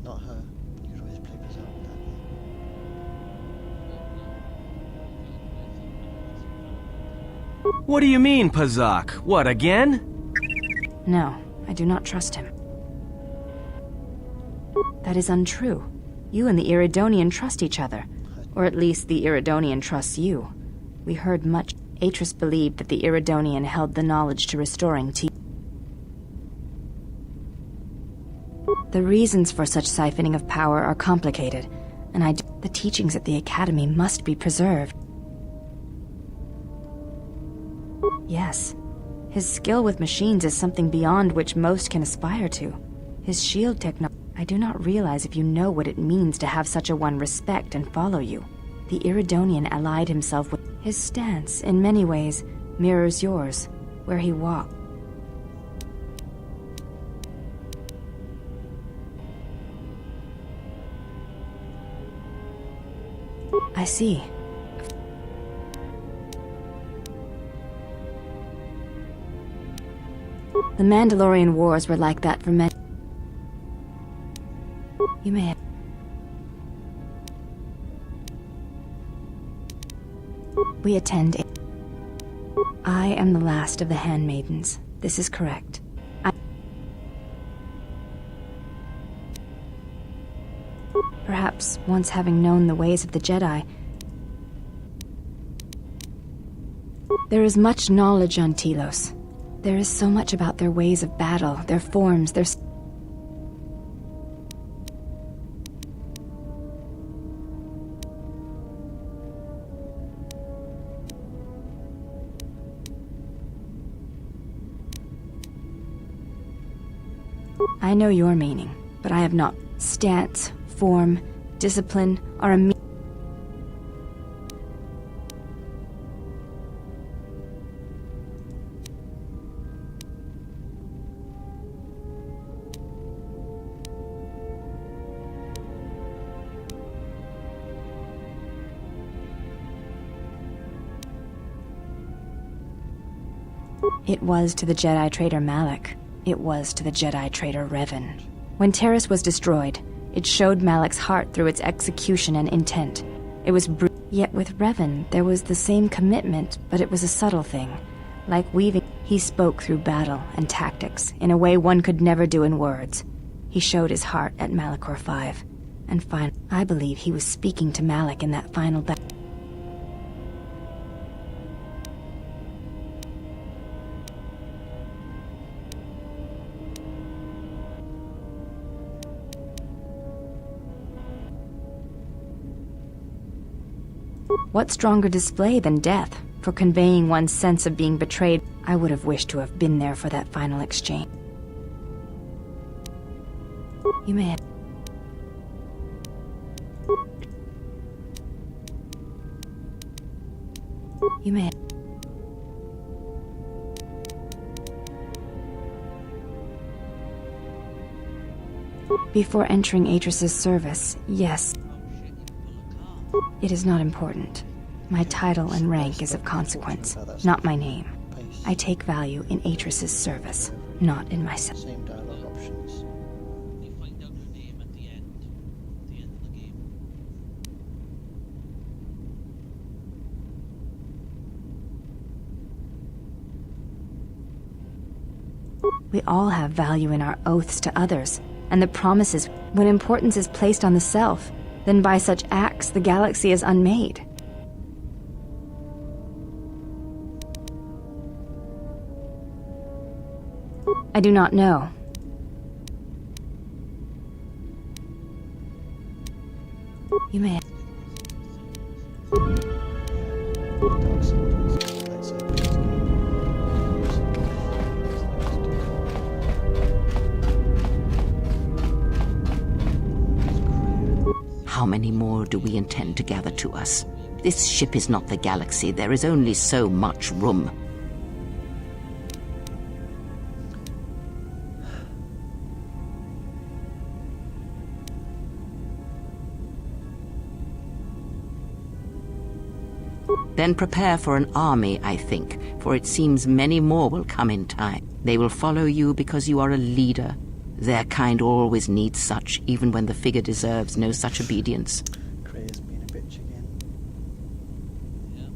Not her. You could always play Bizarre without me. What do you mean, Pazak? What, again? No, I do not trust him. That is untrue. You and the Iridonian trust each other. Or at least the Iridonian trusts you. We heard much. Atris believed that the Iridonian held the knowledge to restoring The reasons for such siphoning of power are complicated, and the teachings at the Academy must be preserved. Yes. His skill with machines is something beyond which most can aspire to. His shield technology... I do not realize if you know what it means to have such a one respect and follow you. The Iridonian allied himself with... His stance, in many ways, mirrors yours, where he walked. I see. The Mandalorian Wars were like that for many... You may have... We attend a... I am the last of the handmaidens. This is correct. Perhaps, once having known the ways of the Jedi... There is much knowledge on Telos. There is so much about their ways of battle, their forms, their... I know your meaning, but I have not. Stance, form, discipline are a It was to the Jedi traitor Malak. It was to the Jedi traitor Revan. When Terrace was destroyed, it showed Malak's heart through its execution and intent. It was yet with Revan, there was the same commitment, but it was a subtle thing. Like weaving, he spoke through battle and tactics in a way one could never do in words. He showed his heart at Malachor V. And finally, I believe he was speaking to Malak in that final battle. What stronger display than death for conveying one's sense of being betrayed? I would have wished to have been there for that final exchange. You may have... You may have... Before entering Atris's service, yes. It is not important. My title and rank is of consequence, not my name. I take value in Atris's service, not in myself. Same dialogue options. You find out your name at the end of the game. We all have value in our oaths to others, and the promises. When importance is placed on the self, then by such acts the galaxy is unmade. I do not know. You may... How many more do we intend to gather to us? This ship is not the galaxy. There is only so much room. Then prepare for an army, I think, for it seems many more will come in time. They will follow you because you are a leader. Their kind always needs such, even when the figure deserves no such obedience. Krea's being a bitch again. Yeah.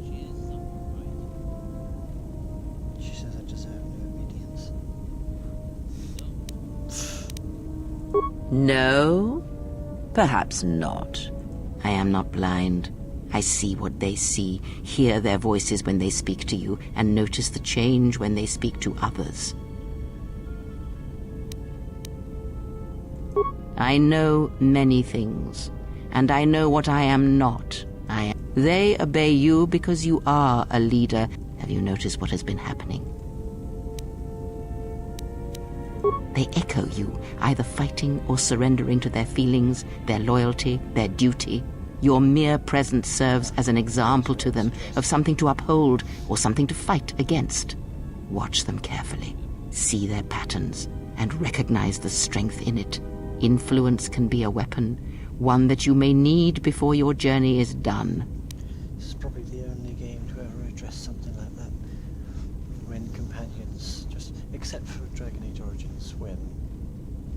She is something, right? She says I deserve no obedience. No? Perhaps not. I am not blind. I see what they see, hear their voices when they speak to you, and notice the change when they speak to others. I know many things, and I know what I am not. They obey you because you are a leader. Have you noticed what has been happening? They echo you, either fighting or surrendering to their feelings, their loyalty, their duty. Your mere presence serves as an example to them of something to uphold or something to fight against. Watch them carefully, see their patterns, and recognize the strength in it. Influence can be a weapon, one that you may need before your journey is done. This is probably the only game to ever address something like that. When companions, just except for Dragon Age Origins, when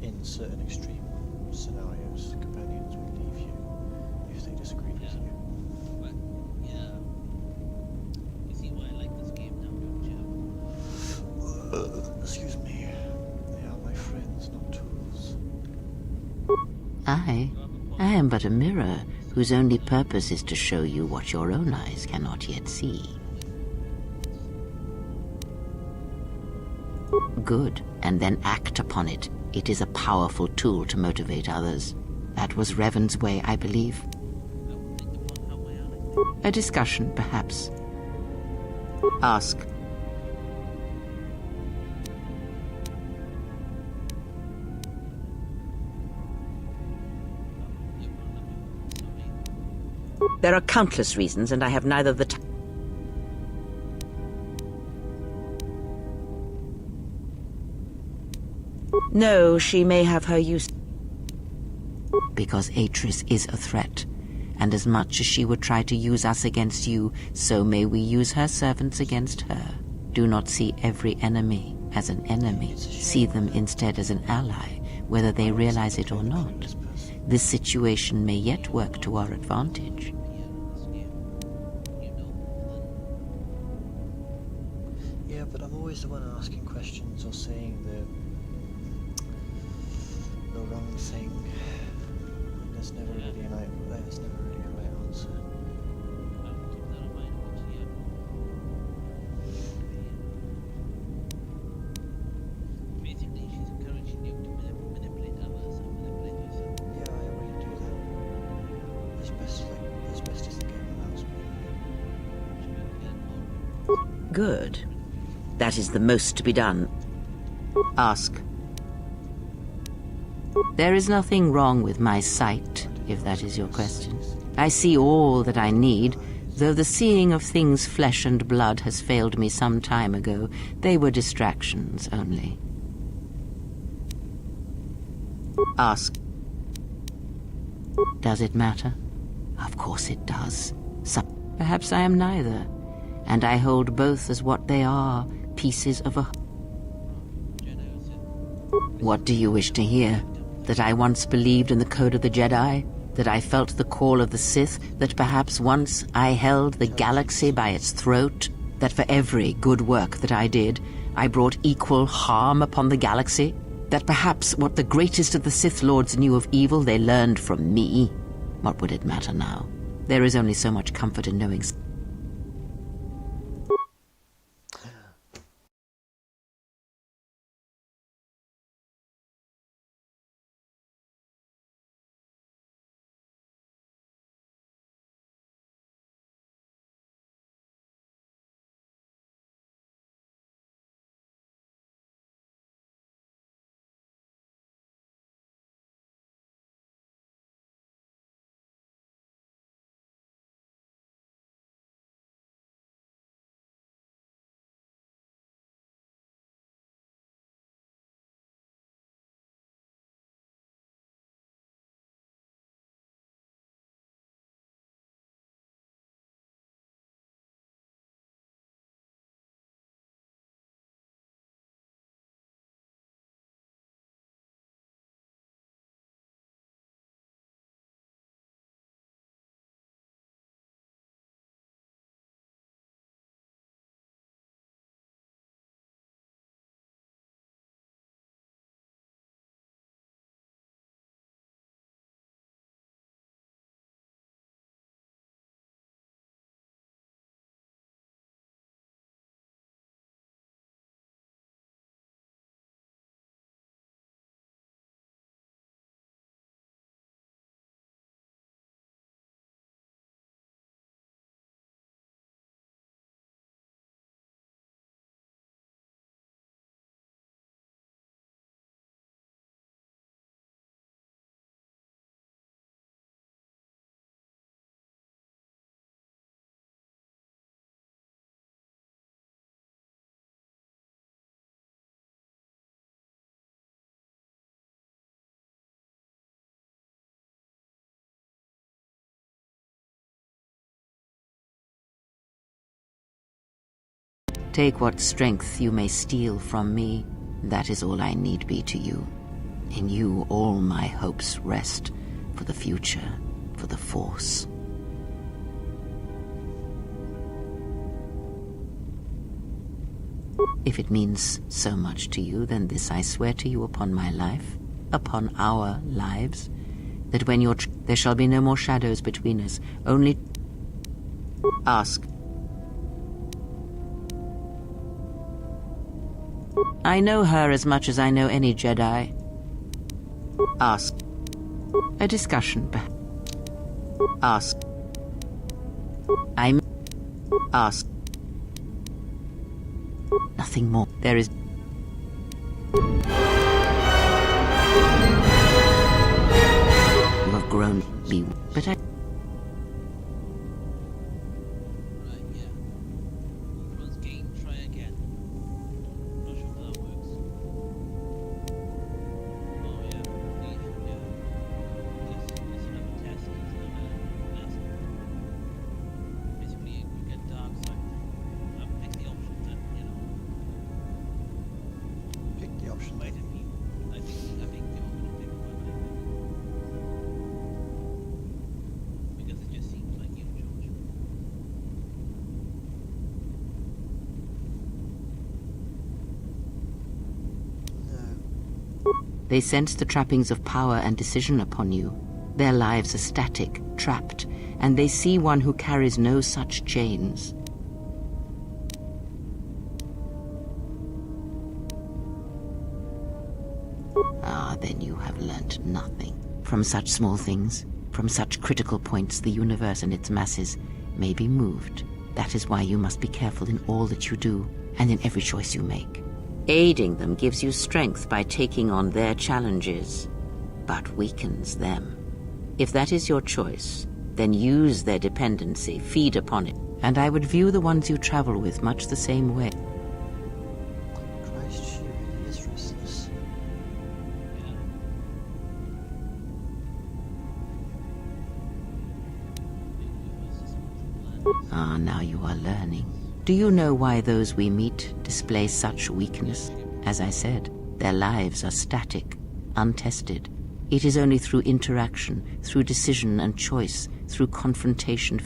in certain extreme scenarios, companions would leave you if they disagreed with you. But, yeah. You see why I like this game now, don't you? Excuse me. They are my friends, not tools. Aye. You have a I am but a mirror whose only purpose is to show you what your own eyes cannot yet see. Good, and then act upon it. It is a powerful tool to motivate others. That was Revan's way, I believe. A discussion, perhaps. Ask. There are countless reasons, and I have neither the time. No, she may have her use. Because Atris is a threat, and as much as she would try to use us against you, so may we use her servants against her. Do not see every enemy as an enemy. See them instead as an ally, whether they realize it or not. This situation may yet work to our advantage. Yeah, but I'm always the one asking questions or saying the wrong thing. There's never really a right answer. Basically, she's encouraging you to manipulate others and manipulate yourself. Yeah, I already do that. As best as the game allows me. Good. That is the most to be done. Ask. There is nothing wrong with my sight, if that is your question. I see all that I need, though the seeing of things flesh and blood has failed me some time ago. They were distractions only. Ask. Does it matter? Of course it does. Perhaps I am neither, and I hold both as what they are, pieces of a... What do you wish to hear? That I once believed in the code of the Jedi? That I felt the call of the Sith? That perhaps once I held the galaxy by its throat? That for every good work that I did, I brought equal harm upon the galaxy? That perhaps what the greatest of the Sith Lords knew of evil they learned from me? What would it matter now? There is only so much comfort in knowing... Take what strength you may steal from me. That is all I need be to you. In you all my hopes rest, for the future, for the Force. If it means so much to you, then this I swear to you upon my life, upon our lives. that when you're there shall be no more shadows between us, only ask. I know her as much as I know any Jedi. Ask. A discussion, ask. I'm ask. Nothing more. There is. You have grown, but I. Right, yeah. Runs game, try again. Not sure if that works. Oh yeah, This is another test, it's another lesson. Basically, you get dark side. Pick the option that, Pick the option. I think they want me to pick one, because it just seems like you, George. No. They sense the trappings of power and decision upon you. Their lives are static, trapped, and they see one who carries no such chains. Ah, then you have learnt nothing. From such small things, from such critical points, the universe and its masses may be moved. That is why you must be careful in all that you do, and in every choice you make. Aiding them gives you strength by taking on their challenges, but weakens them. If that is your choice, then use their dependency, feed upon it, and I would view the ones you travel with much the same way. Christ, she really is restless. Ah, now you are learning. Do you know why those we meet display such weakness? As I said, their lives are static, untested. It is only through interaction, through decision and choice, through confrontation,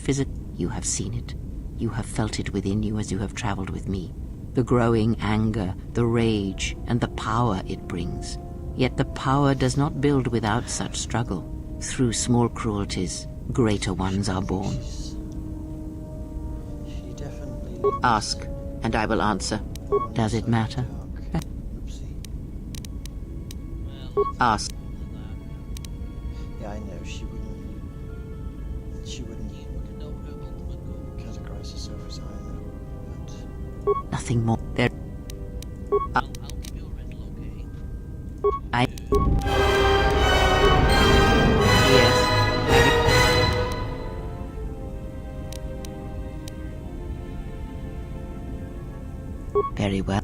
you have seen it. You have felt it within you as you have traveled with me. The growing anger, the rage, and the power it brings. Yet the power does not build without such struggle. Through small cruelties, greater ones are born. She definitely. Ask, and I will answer. Does it matter? Ask. Yeah, I know she wouldn't categorize herself as either, but Nothing more. There. I'll give you a riddle, okay? I. Yes. Very well.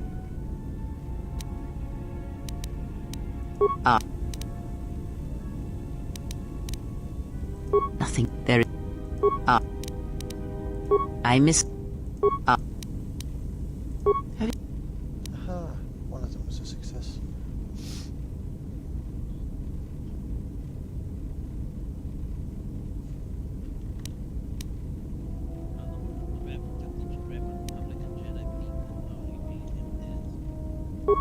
Nothing. There is. I miss. aha, one of them was a success.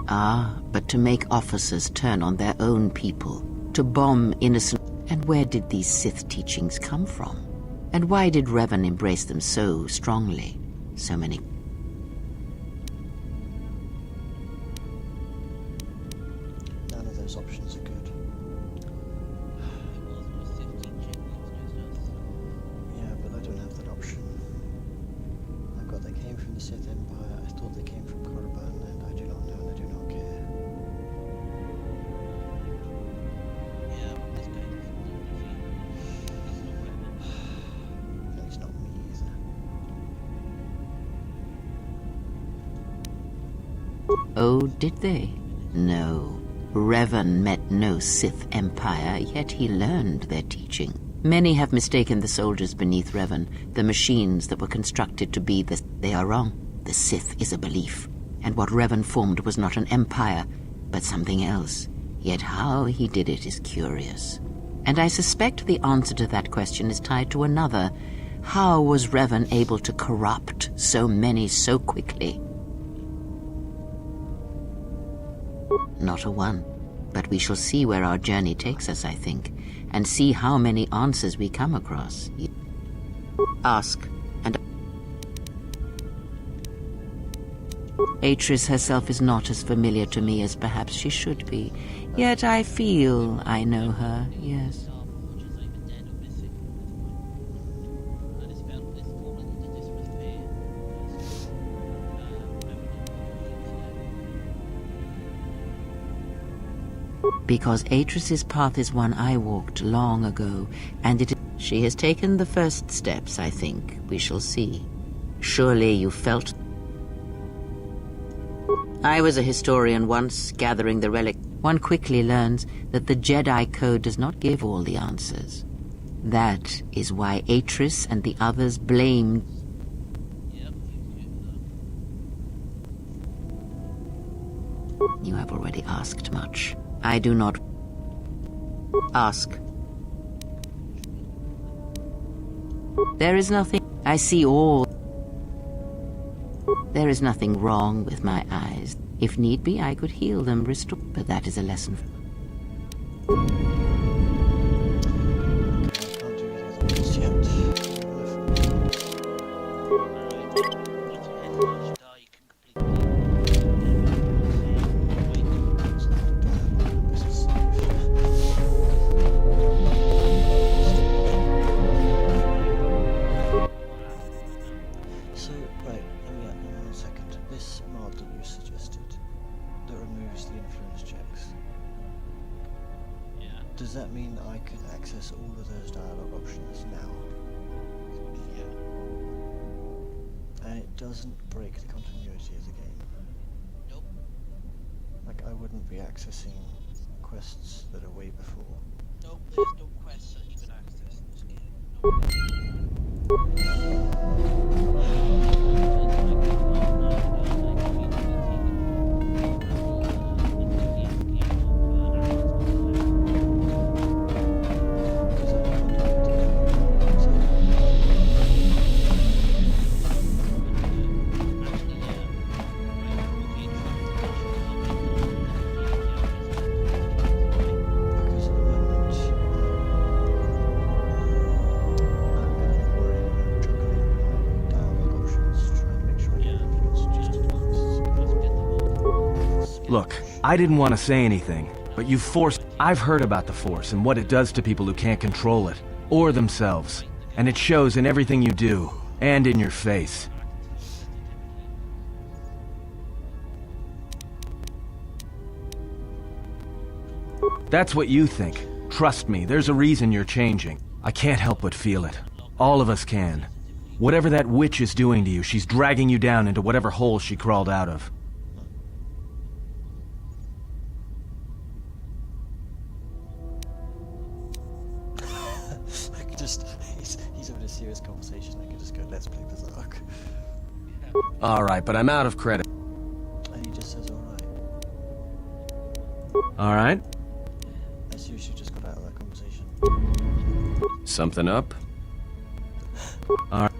Ah, but to make officers turn on their own people, to bomb innocent... And where did these Sith teachings come from? And why did Revan embrace them so strongly? So many... None of those options are good. Yeah, but I don't have that option. I've got they came from the Sith Empire. I thought they came from Korriban, and I do not know, and I do not care. And it's not me either. Oh, did they? No. Revan met no Sith Empire, yet he learned their teaching. Many have mistaken the soldiers beneath Revan, the machines that were constructed to be the... They are wrong. The Sith is a belief. And what Revan formed was not an empire, but something else. Yet how he did it is curious. And I suspect the answer to that question is tied to another. How was Revan able to corrupt so many so quickly? Not a one. But we shall see where our journey takes us, I think. and see how many answers we come across. Ask, and Atris herself is not as familiar to me as perhaps she should be. Yet I feel I know her, yes. Because Atris's path is one I walked long ago, and she has taken the first steps, I think. We shall see. Surely you felt... I was a historian once, gathering the relic. One quickly learns that the Jedi Code does not give all the answers. That is why Atris and the others blamed... You have already asked much. I do not... Ask. There is nothing... I see all... There is nothing wrong with my eyes. If need be, I could heal them, restore... But that is a lesson. Does that mean I can access all of those dialogue options now? Yeah. And it doesn't break the continuity of the game? Nope. Like, I wouldn't be accessing quests that are way before? Nope, there's no quests that you can access in this game. Nope. Look, I didn't want to say anything, but you forced... I've heard about the Force and what it does to people who can't control it, or themselves. And it shows in everything you do, and in your face. That's what you think. Trust me, there's a reason you're changing. I can't help but feel it. All of us can. Whatever that witch is doing to you, she's dragging you down into whatever hole she crawled out of. He's having a serious conversation. I could just go, let's play Berserk. Alright, but I'm out of credit. And he just says, alright. Alright? I seriously just got out of that conversation. Something up? Alright.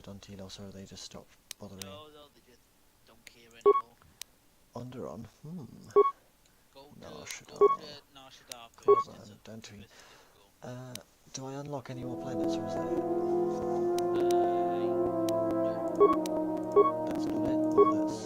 On Telos, or they just stopped bothering? No, they just don't care anymore. Onderon? Go to Narshadar first. Don't we? Do I unlock any more planets, or is that it? No. That's not it? Oh, that's...